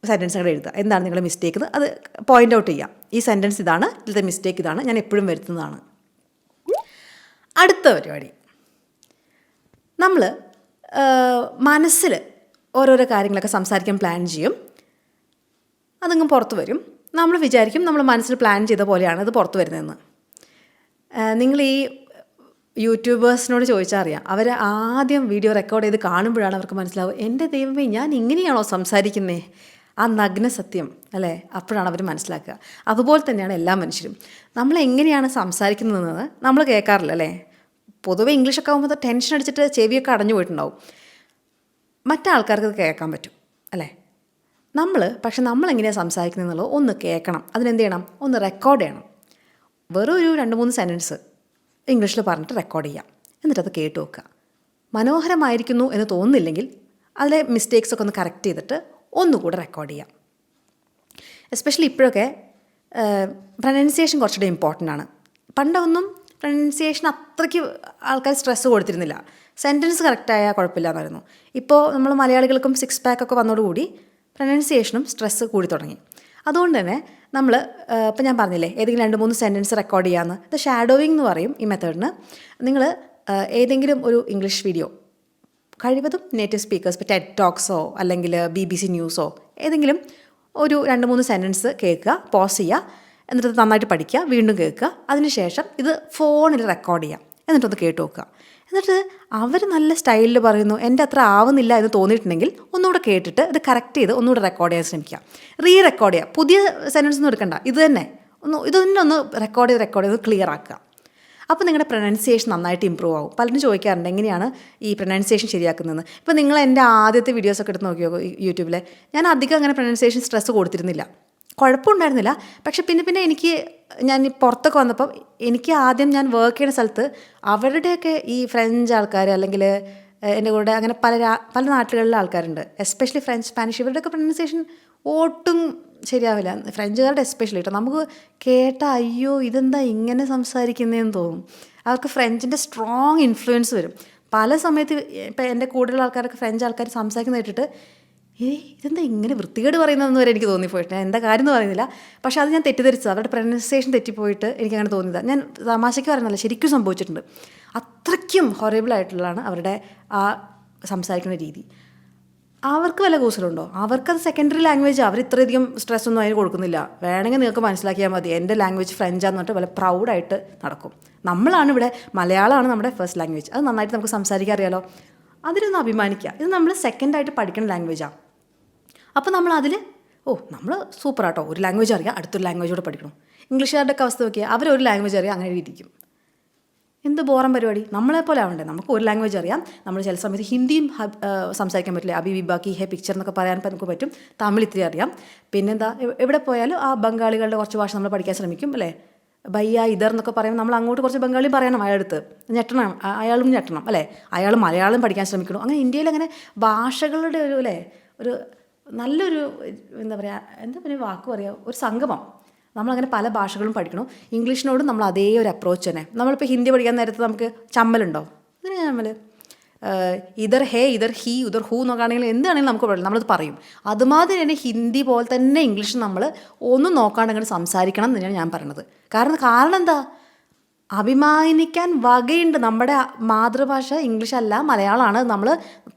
സെൻറ്റൻസ് കൂടെ എഴുതുക. എന്താണ് നിങ്ങളുടെ മിസ്റ്റേക്ക് എന്ന് അത് പോയിൻ്റ് ഔട്ട് ചെയ്യാം. ഈ സെൻറ്റൻസ് ഇതാണ്, ഇതിലത്തെ മിസ്റ്റേക്ക് ഇതാണ്, ഞാൻ എപ്പോഴും വരുത്തുന്നതാണ്. അടുത്ത പരിപാടി, നമ്മൾ മനസ്സിൽ ഓരോരോ കാര്യങ്ങളൊക്കെ സംസാരിക്കാൻ പ്ലാൻ ചെയ്യും, അതങ്ങ് പുറത്ത് വരും. നമ്മൾ വിചാരിക്കും നമ്മൾ മനസ്സിൽ പ്ലാൻ ചെയ്ത പോലെയാണ് ഇത് പുറത്ത് വരുന്നതെന്ന്. നിങ്ങൾ ഈ യൂട്യൂബേഴ്സിനോട് ചോദിച്ചാൽ അറിയാം, അവർ ആദ്യം വീഡിയോ റെക്കോർഡ് ചെയ്ത് കാണുമ്പോഴാണ് അവർക്ക് മനസ്സിലാവുക, എൻ്റെ ദൈവമേ ഞാൻ ഇങ്ങനെയാണോ സംസാരിക്കുന്നത്, ആ നഗ്ന സത്യം അല്ലേ, അപ്പോഴാണ് അവർ മനസ്സിലാക്കുക. അതുപോലെ തന്നെയാണ് എല്ലാ മനുഷ്യരും. നമ്മളെങ്ങനെയാണ് സംസാരിക്കുന്നതെന്ന് നമ്മൾ കേൾക്കാറില്ല അല്ലേ. പൊതുവെ ഇംഗ്ലീഷൊക്കെ ആകുമ്പോൾ ടെൻഷൻ അടിച്ചിട്ട് ചെവിയൊക്കെ അടഞ്ഞു പോയിട്ടുണ്ടാവും. മറ്റാൾക്കാർക്ക് അത് കേൾക്കാൻ പറ്റും അല്ലേ. പക്ഷെ നമ്മളെങ്ങനെയാണ് സംസാരിക്കുന്നത് എന്നുള്ളത് ഒന്ന് കേൾക്കണം. അതിനെന്ത് ചെയ്യണം? ഒന്ന് റെക്കോർഡ് ചെയ്യണം. വെറും ഒരു 2-3 സെൻറ്റൻസ് ഇംഗ്ലീഷിൽ പറഞ്ഞിട്ട് റെക്കോർഡ് ചെയ്യാം. എന്നിട്ടത് കേട്ട് വെക്കുക. മനോഹരമായിരിക്കുന്നു എന്ന് തോന്നുന്നില്ലെങ്കിൽ അതിലെ മിസ്റ്റേക്സ് ഒക്കെ ഒന്ന് കറക്റ്റ് ചെയ്തിട്ട് ഒന്നുകൂടെ റെക്കോർഡ് ചെയ്യാം. എസ്പെഷ്യലി ഇപ്പോഴൊക്കെ പ്രൊനൗൺസിയേഷൻ കുറച്ചുകൂടെ ഇമ്പോർട്ടൻ്റ് ആണ്. പണ്ടൊന്നും പ്രൊനൗൺസിയേഷൻ അത്രയ്ക്ക് ആൾക്കാർ സ്ട്രെസ്സ് കൊടുത്തിരുന്നില്ല. സെൻറ്റൻസ് കറക്റ്റായാൽ കുഴപ്പമില്ല എന്നായിരുന്നു. ഇപ്പോൾ നമ്മൾ മലയാളികൾക്കും 6 പാക്കൊക്കെ വന്നതോടുകൂടി പ്രൊനൗൺസിയേഷനും സ്ട്രെസ്സ് കൂടി തുടങ്ങി. അതുകൊണ്ട് തന്നെ നമ്മൾ ഇപ്പം ഞാൻ പറഞ്ഞില്ലേ ഏതെങ്കിലും 2-3 സെൻറ്റൻസ് റെക്കോർഡ് ചെയ്യാമെന്ന്. ഇത് ഷാഡോയിങ് എന്ന് പറയും ഈ മെത്തേഡിന്. നിങ്ങൾ ഏതെങ്കിലും ഒരു ഇംഗ്ലീഷ് വീഡിയോ കഴിവതും നേറ്റീവ് സ്പീക്കേഴ്സ്, ഇപ്പോൾ ടെഡ് ടോക്സോ അല്ലെങ്കിൽ BBC ന്യൂസോ ഏതെങ്കിലും ഒരു 2-3 സെൻറ്റൻസ് കേൾക്കുക, പോസ് ചെയ്യുക, എന്നിട്ട് നന്നായിട്ട് പഠിക്കുക, വീണ്ടും കേൾക്കുക. അതിനുശേഷം ഇത് ഫോണിൽ റെക്കോർഡ് ചെയ്യുക, എന്നിട്ടൊന്ന് കേട്ട് നോക്കുക. എന്നിട്ട് അവർ നല്ല സ്റ്റൈലിൽ പറയുന്നു, എൻ്റെ അത്ര ആവുന്നില്ല എന്ന് തോന്നിയിട്ടുണ്ടെങ്കിൽ ഒന്നുകൂടെ കേട്ടിട്ട് ഇത് കറക്റ്റ് ചെയ്ത് ഒന്നുകൂടെ റെക്കോർഡ് ചെയ്യാൻ ശ്രമിക്കുക. റെക്കോർഡ് ചെയ്യുക. പുതിയ സെൻറ്റൻസ് ഒന്നും എടുക്കണ്ട, ഇത് തന്നെ ഒന്ന് റെക്കോർഡ് ചെയ്ത് ക്ലിയർ ആക്കുക. അപ്പോൾ നിങ്ങളുടെ പ്രൊനൗൺസിയേഷൻ നന്നായിട്ട് ഇമ്പ്രൂവ് ആവും. പലരും ചോദിക്കാറുണ്ട് എങ്ങനെയാണ് ഈ പ്രൊനൗൺസിയേഷൻ ശരിയാക്കുന്നതെന്ന്. ഇപ്പോൾ നിങ്ങൾ എൻ്റെ ആദ്യത്തെ വീഡിയോസൊക്കെ എടുത്ത് നോക്കിയോ യൂട്യൂബിൽ, ഞാൻ അധികം അങ്ങനെ പ്രൊനൗൺസിയേഷൻ സ്ട്രെസ് കൊടുത്തിരുന്നില്ല, കുഴപ്പമുണ്ടായിരുന്നില്ല. പക്ഷെ പിന്നെ ഞാൻ പുറത്തൊക്കെ വന്നപ്പം എനിക്ക് ആദ്യം ഞാൻ വർക്ക് ചെയ്യുന്ന സ്ഥലത്ത് അവരുടെയൊക്കെ ഈ ഫ്രഞ്ച് ആൾക്കാർ അല്ലെങ്കിൽ എൻ്റെ കൂടെ അങ്ങനെ പല നാട്ടുകളിലെ ആൾക്കാരുണ്ട്, എസ്പെഷ്യലി ഫ്രഞ്ച്, സ്പാനിഷ്, ഇവരുടെയൊക്കെ പ്രൊനൗൺസിയേഷൻ ഒട്ടും ശരിയാവില്ല. ഫ്രഞ്ചുകാരുടെ എസ്പെഷ്യലി കേട്ടോ. നമുക്ക് കേട്ട അയ്യോ ഇതെന്താ ഇങ്ങനെ സംസാരിക്കുന്നതെന്ന് തോന്നും. അവർക്ക് ഫ്രഞ്ചിൻ്റെ സ്ട്രോങ് ഇൻഫ്ലുവൻസ് വരും. പല സമയത്ത് ഇപ്പം എൻ്റെ കൂടുതലുള്ള ആൾക്കാരൊക്കെ ഫ്രഞ്ച് ആൾക്കാർ സംസാരിക്കുന്ന കേട്ടിട്ട് ഇതെന്താ ഇങ്ങനെ വൃത്തികേട് പറയുന്നതെന്ന് വരെ എനിക്ക് തോന്നിപ്പോയിട്ട്, ഞാൻ എന്താ കാര്യം എന്ന് പറയുന്നില്ല. പക്ഷേ അത് ഞാൻ തെറ്റിദ്ധരിച്ചത്, അവരുടെ പ്രൊനൗൺസിയേഷൻ തെറ്റിപ്പോയിട്ട് എനിക്കങ്ങനെ തോന്നിയതാണ്. ഞാൻ തമാശയ്ക്ക് പറയുന്നില്ല, ശരിക്കും സംഭവിച്ചിട്ടുണ്ട്. അത്രയ്ക്കും ഹൊറേബിളായിട്ടുള്ളതാണ് അവരുടെ ആ സംസാരിക്കുന്ന രീതി. അവർക്ക് വല്ല കൂസലുണ്ടോ? അവർക്കത് സെക്കൻഡറി ലാംഗ്വേജ്, അവർ ഇത്രയധികം സ്ട്രെസ്സൊന്നും അതിന് കൊടുക്കുന്നില്ല. വേണമെങ്കിൽ നിങ്ങൾക്ക് മനസ്സിലാക്കിയാൽ മതി, എൻ്റെ ലാംഗ്വേജ് ഫ്രഞ്ചാന്ന് പറഞ്ഞിട്ട് വല്ല പ്രൗഡായിട്ട് നടക്കും. നമ്മളാണ് ഇവിടെ, മലയാളമാണ് നമ്മുടെ ഫസ്റ്റ് ലാംഗ്വേജ്, അത് നന്നായിട്ട് നമുക്ക് സംസാരിക്കാൻ അറിയാലോ, അതിലൊന്ന് അഭിമാനിക്കുക. ഇത് നമ്മൾ സെക്കൻഡായിട്ട് പഠിക്കുന്ന ലാംഗ്വേജാണ്. അപ്പോൾ നമ്മളതിൽ നമ്മൾ സൂപ്പറാട്ടോ, ഒരു ലാംഗ്വേജ് അറിയാം, അടുത്തൊരു ലാംഗ്വേജ് കൂടെ പഠിക്കണം. ഇംഗ്ലീഷുകാരുടെയൊക്കെ അവസ്ഥ നോക്കിയാൽ അവരൊരു ലാംഗ്വേജ് അറിയാം, അങ്ങനെ ഇരിക്കും. എന്ത് ബോറൻ പരിപാടി. നമ്മളെപ്പോലെ ആവണ്ടേ, നമുക്ക് ഒരു ലാംഗ്വേജ് അറിയാം. നമ്മൾ ചില സമയത്ത് ഹിന്ദിയും സംസാരിക്കാൻ പറ്റില്ല, അബി വിബാക്കി ഹെ പിക്ചർ എന്നൊക്കെ പറയാൻ നമുക്ക് പറ്റും. തമിഴ് ഇത്തിരി അറിയാം. പിന്നെന്താ, എവിടെ പോയാലും ആ ബംഗാളികളുടെ കുറച്ച് ഭാഷ നമ്മൾ പഠിക്കാൻ ശ്രമിക്കും അല്ലേ. ബയ്യ ഇതർ എന്നൊക്കെ പറയുമ്പോൾ നമ്മൾ അങ്ങോട്ട് കുറച്ച് ബംഗാളി പറയണം, അയാളടുത്ത് ഞെട്ടണം, അയാളും ഞെട്ടണം അല്ലേ. അയാൾ മലയാളം പഠിക്കാൻ ശ്രമിക്കണം. അങ്ങനെ ഇന്ത്യയിൽ അങ്ങനെ ഭാഷകളുടെ ഒരു നല്ലൊരു എന്താ പറയുക വാക്ക് പറയുക, ഒരു സംഗമം. നമ്മളങ്ങനെ പല ഭാഷകളും പഠിക്കണം. ഇംഗ്ലീഷിനോടും നമ്മൾ അതേ ഒരു അപ്രോച്ച് തന്നെ. നമ്മളിപ്പോൾ ഹിന്ദി പഠിക്കാൻ നേരത്ത് നമുക്ക് ചമ്മലുണ്ടോ? അങ്ങനെ ചമ്മൽ, ഇതർ ഹേ ഇതർ ഹീ ഉദർ ഹൂ എന്നൊക്കെ ആണെങ്കിലും എന്താണെങ്കിലും നമുക്ക് പറയില്ല, നമ്മളത് പറയും. അതുമാതിരി തന്നെ ഹിന്ദി പോലെ തന്നെ ഇംഗ്ലീഷ് നമ്മൾ ഒന്നും നോക്കാണ്ട് അങ്ങനെ സംസാരിക്കണം എന്ന് തന്നെയാണ് ഞാൻ പറയണത്. കാരണം എന്താ, അഭിമാനിക്കാൻ വകയുണ്ട്. നമ്മുടെ മാതൃഭാഷ ഇംഗ്ലീഷ് അല്ല, മലയാളമാണ്. നമ്മൾ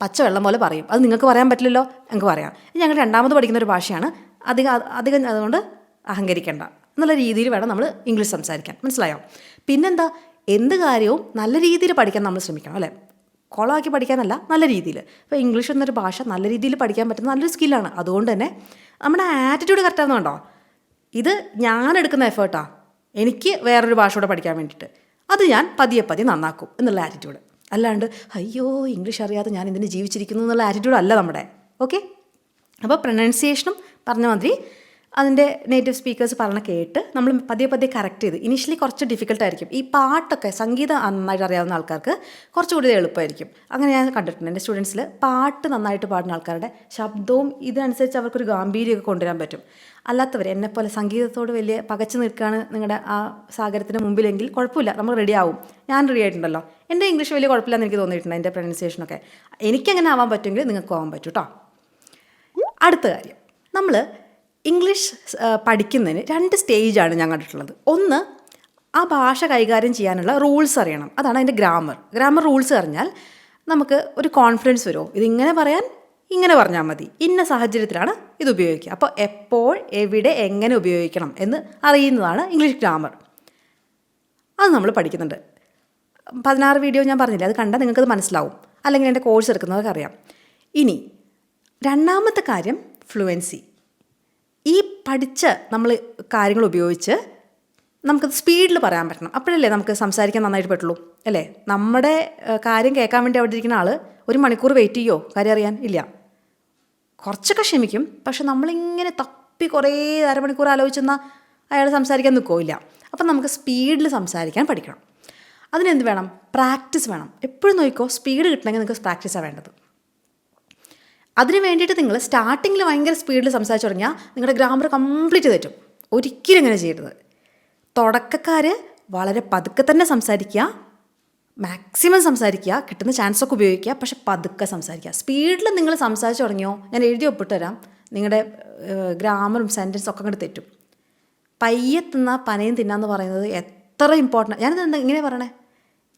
പച്ചവെള്ളം പോലെ പറയും. അത് നിങ്ങൾക്ക് പറയാൻ പറ്റില്ലല്ലോ, ഞങ്ങൾക്ക് പറയാം. ഇത് ഞങ്ങൾ രണ്ടാമത് പഠിക്കുന്ന ഒരു ഭാഷയാണ്, അധികം അതുകൊണ്ട് അഹങ്കരിക്കേണ്ട എന്നുള്ള രീതിയിൽ വേണം നമ്മൾ ഇംഗ്ലീഷ് സംസാരിക്കാൻ. മനസ്സിലായോ? പിന്നെന്താ, എന്ത് കാര്യവും നല്ല രീതിയിൽ പഠിക്കാൻ നമ്മൾ ശ്രമിക്കണം അല്ലേ. കുളമാക്കി പഠിക്കാനല്ല, നല്ല രീതിയിൽ. ഇപ്പോൾ ഇംഗ്ലീഷ് എന്നൊരു ഭാഷ നല്ല രീതിയിൽ പഠിക്കാൻ പറ്റുന്ന നല്ലൊരു സ്കില്ലാണ്. അതുകൊണ്ട് തന്നെ നമ്മുടെ ആറ്റിറ്റ്യൂഡ് കറക്റ്റാകുന്നുണ്ടോ, ഇത് ഞാൻ എടുക്കുന്ന എഫേർട്ടാണ്, എനിക്ക് വേറൊരു ഭാഷ കൂടെ പഠിക്കാൻ വേണ്ടിയിട്ട്, അത് ഞാൻ പതിയെ നന്നാക്കും എന്നുള്ള ആറ്റിറ്റ്യൂഡ്. അല്ലാണ്ട് അയ്യോ ഇംഗ്ലീഷ് അറിയാതെ ഞാൻ ഇതിന് ജീവിച്ചിരിക്കുന്നു എന്നുള്ള ആറ്റിറ്റ്യൂഡ് അല്ല നമ്മുടെ. ഓക്കെ, അപ്പോൾ പ്രൊനൗൺസിയേഷനും പറഞ്ഞ മാതിരി അതിൻ്റെ നേറ്റീവ് സ്പീക്കേഴ്സ് പറഞ്ഞ കേട്ട് നമ്മൾ പതിയെ കറക്റ്റ് ചെയ്ത്. ഇനീഷ്യലി കുറച്ച് ഡിഫിക്കൽട്ടായിരിക്കും. ഈ പാട്ടൊക്കെ സംഗീതം നന്നായിട്ട് അറിയാവുന്ന ആൾക്കാർക്ക് കുറച്ചുകൂടി എളുപ്പമായിരിക്കും. അങ്ങനെ ഞാൻ കണ്ടിട്ടുണ്ട് എൻ്റെ സ്റ്റുഡൻസിൽ. പാട്ട് നന്നായിട്ട് പാടുന്ന ആൾക്കാരുടെ ശബ്ദവും ഇതിനനുസരിച്ച് അവർക്കൊരു ഗാംഭീര്യമൊക്കെ കൊണ്ടുവരാൻ പറ്റും. അല്ലാത്തവർ എന്നെപ്പോലെ സംഗീതത്തോട് വലിയ പകച്ചു നിൽക്കുകയാണ് നിങ്ങളുടെ ആ സാഗരത്തിന് മുമ്പിലെങ്കിൽ കുഴപ്പമില്ല, നമ്മൾ റെഡി ആവും. ഞാൻ റെഡി ആയിട്ടുണ്ടല്ലോ. എൻ്റെ ഇംഗ്ലീഷ് വലിയ കുഴപ്പമില്ലെന്ന് എനിക്ക് തോന്നിയിട്ടുണ്ട്, എൻ്റെ പ്രൊനൗൺസിയേഷനൊക്കെ. എനിക്കങ്ങനെ ആവാൻ പറ്റുമെങ്കിൽ നിങ്ങൾക്കും ആവാൻ പറ്റും കേട്ടോ. അടുത്ത കാര്യം, നമ്മൾ ഇംഗ്ലീഷ് പഠിക്കുന്നതിന് 2 സ്റ്റേജാണ് ഞാൻ കണ്ടിട്ടുള്ളത്. ഒന്ന്, ആ ഭാഷ കൈകാര്യം ചെയ്യാനുള്ള റൂൾസ് അറിയണം, അതാണ് അതിൻ്റെ ഗ്രാമർ റൂൾസ് അറിഞ്ഞാൽ നമുക്ക് ഒരു കോൺഫിഡൻസ് വരുമോ, ഇതിങ്ങനെ പറയാൻ ഇങ്ങനെ പറഞ്ഞാൽ മതി, ഇന്ന സാഹചര്യത്തിലാണ് ഇത് ഉപയോഗിക്കുക. അപ്പോൾ എപ്പോൾ എവിടെ എങ്ങനെ ഉപയോഗിക്കണം എന്ന് അറിയുന്നതാണ് ഇംഗ്ലീഷ് ഗ്രാമർ. അത് നമ്മൾ പഠിക്കുന്നുണ്ട്. 16 വീഡിയോ ഞാൻ പറഞ്ഞില്ലേ, അത് കണ്ടാൽ നിങ്ങൾക്കത് മനസ്സിലാവും, അല്ലെങ്കിൽ എൻ്റെ കോഴ്സ് എടുക്കുന്നവർക്ക് അറിയാം. ഇനി രണ്ടാമത്തെ കാര്യം ഫ്ലുവൻസി. ഈ പഠിച്ച നമ്മൾ കാര്യങ്ങൾ ഉപയോഗിച്ച് നമുക്കത് സ്പീഡിൽ പറയാൻ പറ്റണം. അപ്പോഴല്ലേ നമുക്ക് സംസാരിക്കാൻ നന്നായിട്ട് പറ്റുള്ളൂ അല്ലേ. നമ്മുടെ കാര്യം കേൾക്കാൻ വേണ്ടി അവിടെ ഇരിക്കുന്ന ആൾ 1 മണിക്കൂർ വെയിറ്റ് ചെയ്യുമോ കാര്യം അറിയാൻ? ഇല്ല. കുറച്ചൊക്കെ ക്ഷമിക്കും, പക്ഷെ നമ്മളിങ്ങനെ തപ്പി കുറേ അരമണിക്കൂർ ആലോചിച്ചെന്നാൽ അയാൾ സംസാരിക്കാൻ നിൽക്കില്ല. അപ്പം നമുക്ക് സ്പീഡിൽ സംസാരിക്കാൻ പഠിക്കണം. അതിനെന്ത് വേണം? പ്രാക്ടീസ് വേണം. എപ്പോഴും നോക്കിക്കോ, സ്പീഡ് കിട്ടണമെങ്കിൽ നിങ്ങൾക്ക് പ്രാക്ടീസാണ് വേണ്ടത്. അതിന് വേണ്ടിയിട്ട് നിങ്ങൾ സ്റ്റാർട്ടിങ്ങിൽ ഭയങ്കര സ്പീഡിൽ സംസാരിച്ച് തുടങ്ങിയാൽ നിങ്ങളുടെ ഗ്രാമർ കംപ്ലീറ്റ് തെറ്റും. ഒരിക്കലും ഇങ്ങനെ ചെയ്യരുത്. തുടക്കക്കാർ വളരെ പതുക്കെ തന്നെ സംസാരിക്കുക, മാക്സിമം സംസാരിക്കുക, കിട്ടുന്ന ചാൻസൊക്കെ ഉപയോഗിക്കുക, പക്ഷെ പതുക്കെ സംസാരിക്കുക. സ്പീഡിൽ നിങ്ങൾ സംസാരിച്ച് തുടങ്ങിയോ, ഞാൻ എഴുതി ഒപ്പിട്ട് തരാം, നിങ്ങളുടെ ഗ്രാമറും സെൻറ്റൻസും ഒക്കെ അങ്ങോട്ട് തെറ്റും. പയ്യെ തിന്നാ പനയും തിന്നാന്ന് പറയുന്നത് എത്ര ഇമ്പോർട്ടൻ്റ്. ഞാനിത് ഇങ്ങനെ പറയണേ,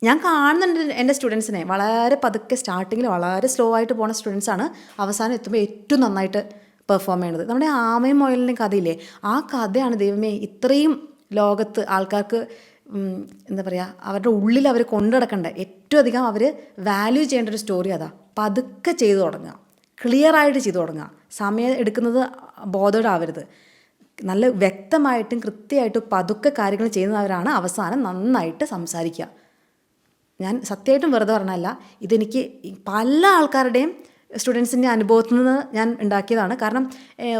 ഞാൻ കാണുന്നുണ്ട് എൻ്റെ സ്റ്റുഡൻസിനെ വളരെ പതുക്കെ സ്റ്റാർട്ടിങ്ങിൽ വളരെ സ്ലോ ആയിട്ട് പോകുന്ന സ്റ്റുഡൻസാണ് അവസാനം എത്തുമ്പോൾ ഏറ്റവും നന്നായിട്ട് പെർഫോം ചെയ്യുന്നത്. നമ്മുടെ ആമയും മുയലിൻ്റെയും കഥയില്ലേ, ആ കഥയാണ് ദൈവമേ ഇത്രയും ലോകത്ത് ആൾക്കാർക്ക് എന്താ പറയുക, അവരുടെ ഉള്ളിൽ അവർ കൊണ്ടു നടക്കേണ്ട ഏറ്റവും അധികം അവർ വാല്യൂ ചെയ്യേണ്ട ഒരു സ്റ്റോറി അതാ. പതുക്കെ ചെയ്തു തുടങ്ങുക, ക്ലിയറായിട്ട് ചെയ്തു തുടങ്ങുക, സമയം എടുക്കുന്നത് ബോധോടാവരുത്. നല്ല വ്യക്തമായിട്ടും കൃത്യമായിട്ടും പതുക്കെ കാര്യങ്ങൾ ചെയ്യുന്നവരാണ് അവസാനം നന്നായിട്ട് സംസാരിക്കുക. ഞാൻ സത്യമായിട്ടും വെറുതെ പറഞ്ഞല്ല, ഇതെനിക്ക് പല ആൾക്കാരുടെയും സ്റ്റുഡൻസിൻ്റെ അനുഭവത്തിൽ നിന്ന് ഞാൻ ഉണ്ടാക്കിയതാണ്. കാരണം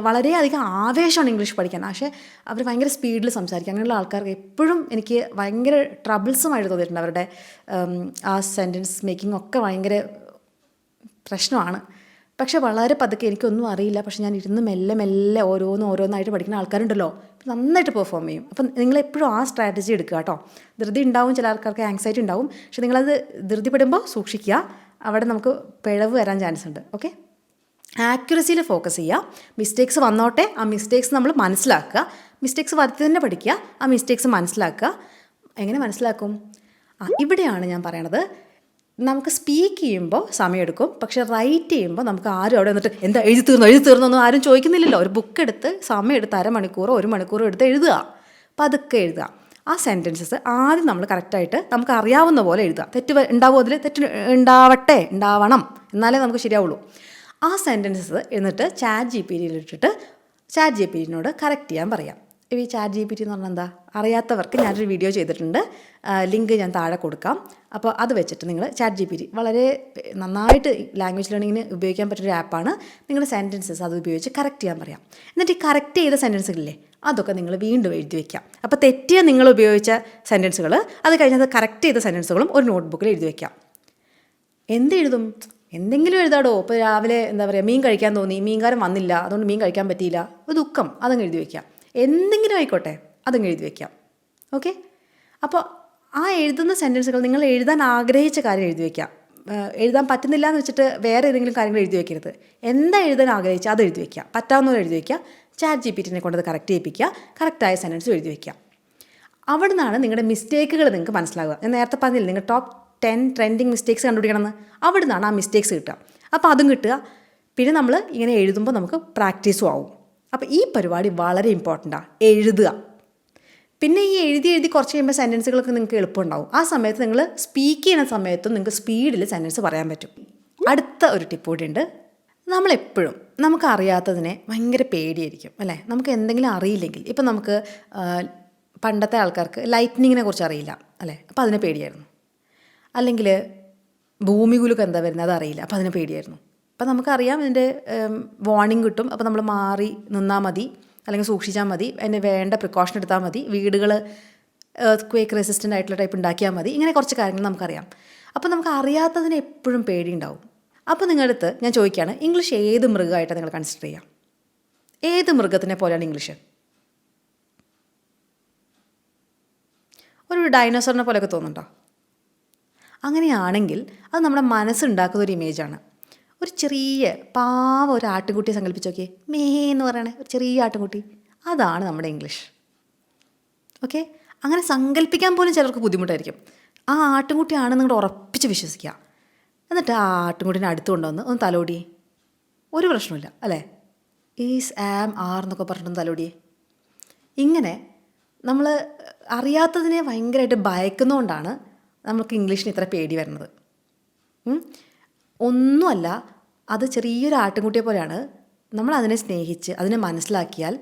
വളരെയധികം ആവേശമാണ് ഇംഗ്ലീഷ് പഠിക്കാൻ, പക്ഷേ അവർ ഭയങ്കര സ്പീഡിൽ സംസാരിക്കുക. അങ്ങനെയുള്ള ആൾക്കാർക്ക് എപ്പോഴും എനിക്ക് ഭയങ്കര ട്രബിൾസുമായിട്ട് തോന്നിയിട്ടുണ്ട്. അവരുടെ ആ സെൻറ്റൻസ് മേക്കിംഗ് ഒക്കെ ഭയങ്കര പ്രശ്നമാണ്. പക്ഷേ വളരെ പതുക്കെ, എനിക്കൊന്നും അറിയില്ല, പക്ഷേ ഞാൻ ഇരുന്ന് മെല്ലെ മെല്ലെ ഓരോന്നായിട്ട് പഠിക്കുന്ന ആൾക്കാരുണ്ടല്ലോ, നന്നായിട്ട് പെർഫോം ചെയ്യും. അപ്പം നിങ്ങളെപ്പോഴും ആ സ്ട്രാറ്റജി എടുക്കുക കേട്ടോ. ധൃതി ഉണ്ടാവും, ചില ആൾക്കാർക്ക് ആങ്സൈറ്റി ഉണ്ടാവും, പക്ഷെ നിങ്ങളത് ധൃതിപ്പെടുമ്പോൾ സൂക്ഷിക്കുക, അവിടെ നമുക്ക് പിഴവ് വരാൻ ചാൻസ് ഉണ്ട്. ഓക്കെ, ആക്യുറസിയിൽ ഫോക്കസ് ചെയ്യുക. മിസ്റ്റേക്സ് വന്നോട്ടെ, ആ മിസ്റ്റേക്സ് നമ്മൾ മനസ്സിലാക്കുക. മിസ്റ്റേക്സ് വരുത്തി തന്നെ പഠിക്കുക, ആ മിസ്റ്റേക്സ് മനസ്സിലാക്കുക. എങ്ങനെ മനസ്സിലാക്കും? ഇവിടെയാണ് ഞാൻ പറയണത്, നമുക്ക് സ്പീക്ക് ചെയ്യുമ്പോൾ സമയമെടുക്കും, പക്ഷെ റൈറ്റ് ചെയ്യുമ്പോൾ നമുക്ക് ആരും അവിടെ വന്നിട്ട് എന്താ എഴുതി തീർന്നൊന്നും ആരും ചോദിക്കുന്നില്ലല്ലോ. ഒരു ബുക്ക് എടുത്ത് സമയമെടുത്ത് അരമണിക്കൂറോ 1 മണിക്കൂറോ എടുത്ത് എഴുതുക, പതുക്കെ എഴുതുക. ആ സെൻറ്റൻസസ് ആദ്യം നമ്മൾ കറക്റ്റായിട്ട് നമുക്ക് അറിയാവുന്ന പോലെ എഴുതുക. തെറ്റ് ഉണ്ടാവും, അതിൽ തെറ്റ് ഉണ്ടാവണം, എന്നാലേ നമുക്ക് ശരിയാവുള്ളൂ. ആ സെൻറ്റൻസസ് എന്നിട്ട് ChatGPT ഇട്ടിട്ട് ChatGPT കറക്റ്റ് ചെയ്യാൻ പറയാം. ഈ ChatGPT എന്ന് പറഞ്ഞാൽ എന്താ അറിയാത്തവർക്ക് ഞാനൊരു വീഡിയോ ചെയ്തിട്ടുണ്ട്, ലിങ്ക് ഞാൻ താഴെ കൊടുക്കാം. അപ്പോൾ അത് വെച്ചിട്ട് നിങ്ങൾ ChatGPT വളരെ നന്നായിട്ട് ലാംഗ്വേജ് ലേണിങ്ങിന് ഉപയോഗിക്കാൻ പറ്റിയൊരു ആപ്പാണ്. നിങ്ങളുടെ സെൻറ്റൻസസ് അത് ഉപയോഗിച്ച് കറക്റ്റ് ചെയ്യാൻ പറയാം. എന്നിട്ട് ഈ കറക്റ്റ് ചെയ്ത സെൻറ്റൻസുകളില്ലേ, അതൊക്കെ നിങ്ങൾ വീണ്ടും എഴുതി വയ്ക്കാം. അപ്പോൾ തെറ്റിയ നിങ്ങൾ ഉപയോഗിച്ച സെൻറ്റൻസുകൾ, അത് കഴിഞ്ഞത് കറക്റ്റ് ചെയ്ത സെൻറ്റൻസുകളും ഒരു നോട്ട്ബുക്കിൽ എഴുതി വയ്ക്കാം. എന്തെഴുതും? എന്തെങ്കിലും എഴുതാടോ. ഇപ്പോൾ രാവിലെ എന്താ പറയുക, മീൻ കഴിക്കാൻ തോന്നി, മീൻകാരൻ വന്നില്ല, അതുകൊണ്ട് മീൻ കഴിക്കാൻ പറ്റിയില്ല, ഒരു ദുഃഖം, അതങ്ങ് എഴുതി വയ്ക്കാം. എന്തെങ്കിലും ആയിക്കോട്ടെ, അതങ്ങ് എഴുതി വയ്ക്കാം. ഓക്കെ, അപ്പോൾ ആ എഴുതുന്ന സെൻറ്റൻസുകൾ നിങ്ങൾ എഴുതാൻ ആഗ്രഹിച്ച കാര്യം എഴുതി വയ്ക്കാം. എഴുതാൻ പറ്റുന്നില്ല എന്ന് വെച്ചിട്ട് വേറെ ഏതെങ്കിലും കാര്യങ്ങൾ എഴുതി വയ്ക്കരുത്. എന്താ എഴുതാൻ ആഗ്രഹിച്ചാൽ അത് എഴുതി വയ്ക്കുക, പറ്റാവുന്നത് എഴുതി വയ്ക്കുക. ChatGPT കൊണ്ടത് കറക്റ്റ് ചെയ്യിപ്പിക്കുക, കറക്റ്റായ സെൻറ്റൻസ് എഴുതി വയ്ക്കുക. അവിടെ നിന്നാണ് നിങ്ങളുടെ മിസ്റ്റേക്കുകൾ നിങ്ങൾക്ക് മനസ്സിലാകുക. ഞാൻ നേരത്തെ പറഞ്ഞില്ല, നിങ്ങൾ ടോപ്പ് 10 ട്രെൻഡിങ് മിസ്റ്റേക്സ് കണ്ടുപിടിക്കണമെന്ന്. അവിടെ നിന്നാണ് ആ മിസ്റ്റേക്സ് കിട്ടുക. അപ്പോൾ അതും കിട്ടുക. പിന്നെ നമ്മൾ ഇങ്ങനെ എഴുതുമ്പോൾ നമുക്ക് പ്രാക്ടീസും ആവും. അപ്പോൾ ഈ പരിപാടി വളരെ ഇമ്പോർട്ടൻ്റാണ്, എഴുതുക. പിന്നെ ഈ എഴുതി കുറച്ച് കഴിയുമ്പോൾ സെൻറ്റൻസുകളൊക്കെ നിങ്ങൾക്ക് എളുപ്പമുണ്ടാവും. ആ സമയത്ത് നിങ്ങൾ സ്പീക്ക് ചെയ്യുന്ന സമയത്തും നിങ്ങൾക്ക് സ്പീഡിൽ സെൻറ്റൻസ് പറയാൻ പറ്റും. അടുത്ത ഒരു ടിപ്പ് കൂടി ഉണ്ട്. നമ്മളെപ്പോഴും നമുക്കറിയാത്തതിനെ ഭയങ്കര പേടിയായിരിക്കും അല്ലേ. നമുക്ക് എന്തെങ്കിലും അറിയില്ലെങ്കിൽ, ഇപ്പം നമുക്ക് പണ്ടത്തെ ആൾക്കാർക്ക് ലൈറ്റ്നിങ്ങിനെ കുറിച്ച് അറിയില്ല അല്ലേ, അപ്പോൾ അതിനെ പേടിയായിരുന്നു. അല്ലെങ്കിൽ ഭൂമികുലുക്കം എന്താ വരുന്നത് അതറിയില്ല, അപ്പോൾ അതിനെ പേടിയായിരുന്നു. അപ്പോൾ നമുക്കറിയാം ഇതിൻ്റെ വാർണിംഗ് കിട്ടും, അപ്പോൾ നമ്മൾ മാറി നിന്നാൽ മതി, അല്ലെങ്കിൽ സൂക്ഷിച്ചാൽ മതി, അതിന് വേണ്ട പ്രിക്കോഷൻ എടുത്താൽ മതി, വീടുകൾ ക്വേക്ക് റെസിസ്റ്റൻ്റ് ആയിട്ടുള്ള ടൈപ്പ് ഉണ്ടാക്കിയാൽ മതി. ഇങ്ങനെ കുറച്ച് കാര്യങ്ങൾ നമുക്കറിയാം. അപ്പോൾ നമുക്ക് അറിയാത്തതിന് എപ്പോഴും പേടിയുണ്ടാവും. അപ്പോൾ നിങ്ങളുടെ അടുത്ത് ഞാൻ ചോദിക്കുകയാണ്, ഇംഗ്ലീഷ് ഏത് മൃഗമായിട്ടാണ് നിങ്ങൾ കൺസിഡർ ചെയ്യുക? ഏത് മൃഗത്തിനെ പോലെയാണ് ഇംഗ്ലീഷ്? ഒരു ഡൈനോസറിനെ പോലെയൊക്കെ തോന്നുന്നുണ്ടോ? അങ്ങനെയാണെങ്കിൽ അത് നമ്മുടെ മനസ്സുണ്ടാക്കുന്ന ഒരു ഇമേജാണ്. ഒരു ചെറിയ പാവ ഒരു ആട്ടുംകുട്ടിയെ സങ്കല്പിച്ച് നോക്കിയേ, മേ എന്ന് പറയണേ, ഒരു ചെറിയ ആട്ടുംകുട്ടി, അതാണ് നമ്മുടെ ഇംഗ്ലീഷ്. ഓക്കെ, അങ്ങനെ സങ്കല്പിക്കാൻ പോലും ചിലർക്ക് ബുദ്ധിമുട്ടായിരിക്കും. ആ ആട്ടുംകുട്ടിയാണ് നിങ്ങൾ ഉറപ്പിച്ച് വിശ്വസിക്കുക. എന്നിട്ട് ആ ആട്ടുംകുട്ടീനെ അടുത്ത് കൊണ്ടുവന്ന് ഒന്ന് തലോടിയേ, ഒരു പ്രശ്നമില്ല അല്ലേ. ഈസ് ആം ആർ എന്നൊക്കെ പറഞ്ഞിട്ടൊന്ന് തലോടിയേ. ഇങ്ങനെ നമ്മൾ അറിയാത്തതിനെ ഭയങ്കരമായിട്ട് ഭയക്കുന്നതുകൊണ്ടാണ് നമുക്ക് ഇംഗ്ലീഷിന് ഇത്ര പേടി വരുന്നത്. ഒന്നുമല്ല, അത് ചെറിയൊരു ആട്ടിൻകുട്ടിയെ പോലെയാണ്. നമ്മൾ അതിനെ സ്നേഹിച്ച് അതിനെ മനസ്സിലാക്കിയാൽ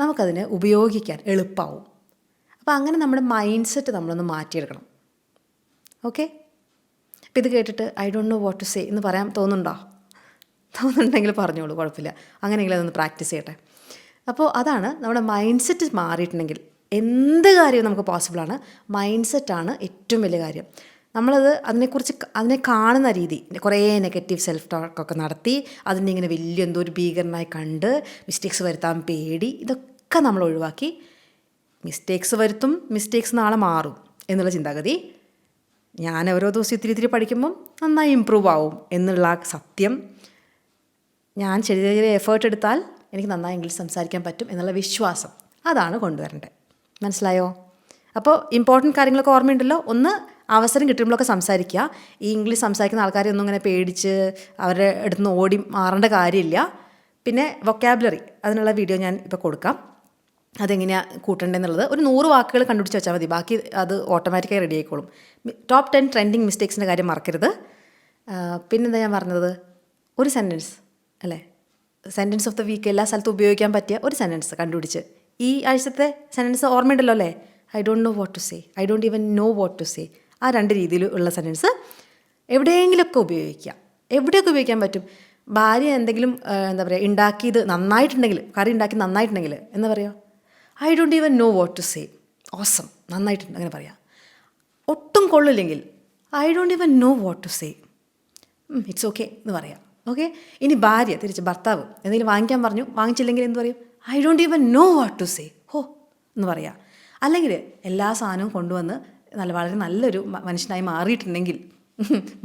നമുക്കതിനെ ഉപയോഗിക്കാൻ എളുപ്പമാവും. അപ്പോൾ അങ്ങനെ നമ്മുടെ മൈൻഡ് സെറ്റ് നമ്മളൊന്ന് മാറ്റിയെടുക്കണം. ഓക്കെ, അപ്പോൾ ഇത് കേട്ടിട്ട് I don't know what to say എന്ന് പറയാൻ തോന്നുന്നുണ്ടോ? തോന്നുന്നുണ്ടെങ്കിൽ പറഞ്ഞോളൂ, കുഴപ്പമില്ല. അങ്ങനെയെങ്കിലും അതൊന്ന് പ്രാക്ടീസ് ചെയ്യട്ടെ. അപ്പോൾ അതാണ് നമ്മുടെ മൈൻഡ് സെറ്റ് മാറിയിട്ടുണ്ടെങ്കിൽ എന്ത് കാര്യവും നമുക്ക് പോസിബിളാണ്. മൈൻഡ് സെറ്റാണ് ഏറ്റവും വലിയ കാര്യം. നമ്മളത് അതിനെ കാണുന്ന രീതി, കുറേ നെഗറ്റീവ് സെൽഫ് ടോക്കൊക്കെ നടത്തി അതിനെ ഇങ്ങനെ വലിയ എന്തോ ഒരു ഭീകരനായി കണ്ട് മിസ്റ്റേക്സ് വരുത്താൻ പേടി, ഇതൊക്കെ നമ്മൾ ഒഴിവാക്കി മിസ്റ്റേക്സ് വരുത്തും, മിസ്റ്റേക്സ് നാളെ മാറും എന്നുള്ള ചിന്താഗതി. ഞാൻ ഓരോ ദിവസം ഇത്തിരി പഠിക്കുമ്പം നന്നായി ഇമ്പ്രൂവ് ആവും എന്നുള്ള സത്യം, ഞാൻ ചെറിയ ചെറിയ എഫേർട്ട് എടുത്താൽ എനിക്ക് നന്നായി ഇംഗ്ലീഷ് സംസാരിക്കാൻ പറ്റും എന്നുള്ള വിശ്വാസം, അതാണ് കൊണ്ടുവരേണ്ടത്. മനസ്സിലായോ? അപ്പോൾ ഇമ്പോർട്ടൻറ്റ് കാര്യങ്ങളൊക്കെ ഓർമ്മയുണ്ടല്ലോ. ഒന്ന്, അവസരം കിട്ടുമ്പോഴൊക്കെ സംസാരിക്കുക. ഈ ഇംഗ്ലീഷ് സംസാരിക്കുന്ന ആൾക്കാരെ ഒന്നും ഇങ്ങനെ പേടിച്ച് അവരുടെ അടുത്ത് നിന്ന് ഓടി മാറേണ്ട കാര്യമില്ല. പിന്നെ വൊക്കാബുലറി, അതിനുള്ള വീഡിയോ ഞാൻ ഇപ്പോൾ കൊടുക്കാം. അതെങ്ങനെയാണ് കൂട്ടേണ്ടതെന്നുള്ളത് ഒരു 100 വാക്കുകൾ കണ്ടുപിടിച്ച് വെച്ചാൽ മതി. ബാക്കി അത് ഓട്ടോമാറ്റിക്കായി റെഡി ആയിക്കോളും. ടോപ്പ് 10 ട്രെൻഡിങ് മിസ്റ്റേക്സിൻ്റെ കാര്യം മറക്കരുത്. പിന്നെന്താ ഞാൻ പറഞ്ഞത്, ഒരു സെൻറ്റൻസ് അല്ലേ, സെൻറ്റൻസ് ഓഫ് ദ വീക്ക് എല്ലാ സ്ഥലത്തും ഉപയോഗിക്കാൻ പറ്റിയ ഒരു സെൻറ്റൻസ് കണ്ടുപിടിച്ച്, ഈ ആഴ്ചത്തെ സെൻറ്റൻസ് ഓർമ്മയുണ്ടല്ലോ അല്ലേ, I don't know what to say, I don't even know what to say, ആ 2 രീതിയിലുള്ള സെൻറ്റൻസ് എവിടെയെങ്കിലുമൊക്കെ ഉപയോഗിക്കുക. എവിടെയൊക്കെ ഉപയോഗിക്കാൻ പറ്റും. ഭാര്യ എന്തെങ്കിലും എന്താ പറയുക ഉണ്ടാക്കിയത് നന്നായിട്ടുണ്ടെങ്കിൽ, കറി ഉണ്ടാക്കി നന്നായിട്ടുണ്ടെങ്കിൽ എന്താ പറയുക, I don't even know what to say, awesome, നന്നായിട്ടുണ്ട് അങ്ങനെ പറയാം. ഒട്ടും കൊള്ളില്ലെങ്കിൽ I don't even know what to say, it's okay എന്ന് പറയാം. ഓക്കെ. ഇനി ഭാര്യ തിരിച്ച് ഭർത്താവ് എന്തെങ്കിലും വാങ്ങിക്കാൻ പറഞ്ഞു, വാങ്ങിച്ചില്ലെങ്കിൽ എന്ത് പറയും, I don't even know what to say, ഹോ എന്ന് പറയാം. അല്ലെങ്കിൽ എല്ലാ സാധനവും കൊണ്ടുവന്ന് വളരെ നല്ലൊരു മനുഷ്യനായി മാറിയിട്ടുണ്ടെങ്കിൽ,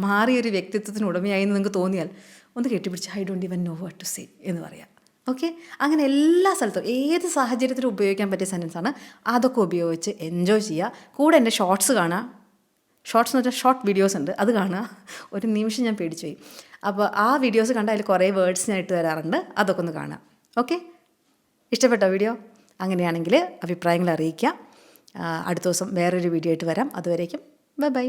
മാറിയൊരു വ്യക്തിത്വത്തിന് ഉടമയായി എന്ന് നിങ്ങൾക്ക് തോന്നിയാൽ ഒന്ന് കെട്ടിപ്പിടിച്ച് I don't even know what to say എന്ന് പറയാം. ഓക്കെ. അങ്ങനെ എല്ലാ സ്ഥലത്തും ഏത് സാഹചര്യത്തിലും ഉപയോഗിക്കാൻ പറ്റിയ സെൻറ്റൻസാണ്. അതൊക്കെ ഉപയോഗിച്ച് എൻജോയ് ചെയ്യുക. കൂടെ എൻ്റെ ഷോർട്സ് കാണുക. ഷോർട്സ് എന്ന് വെച്ചാൽ ഷോർട്ട് വീഡിയോസ് ഉണ്ട്, അത് കാണുക. ഒരു നിമിഷം ഞാൻ പേടിച്ചു പോയി. അപ്പോൾ ആ വീഡിയോസ് കണ്ടാൽ അതിൽ കുറേ വേർഡ്സ് ഞാൻ ഇട്ട് തരാറുണ്ട്, അതൊക്കെ ഒന്ന് കാണുക. ഓക്കെ. ഇഷ്ടപ്പെട്ടോ വീഡിയോ? അങ്ങനെയാണെങ്കിൽ അഭിപ്രായങ്ങൾ അറിയിക്കുക. അടുത്ത ദിവസം വേറൊരു വീഡിയോ ആയിട്ട് വരാം. അതുവരേക്കും ബൈ ബൈ.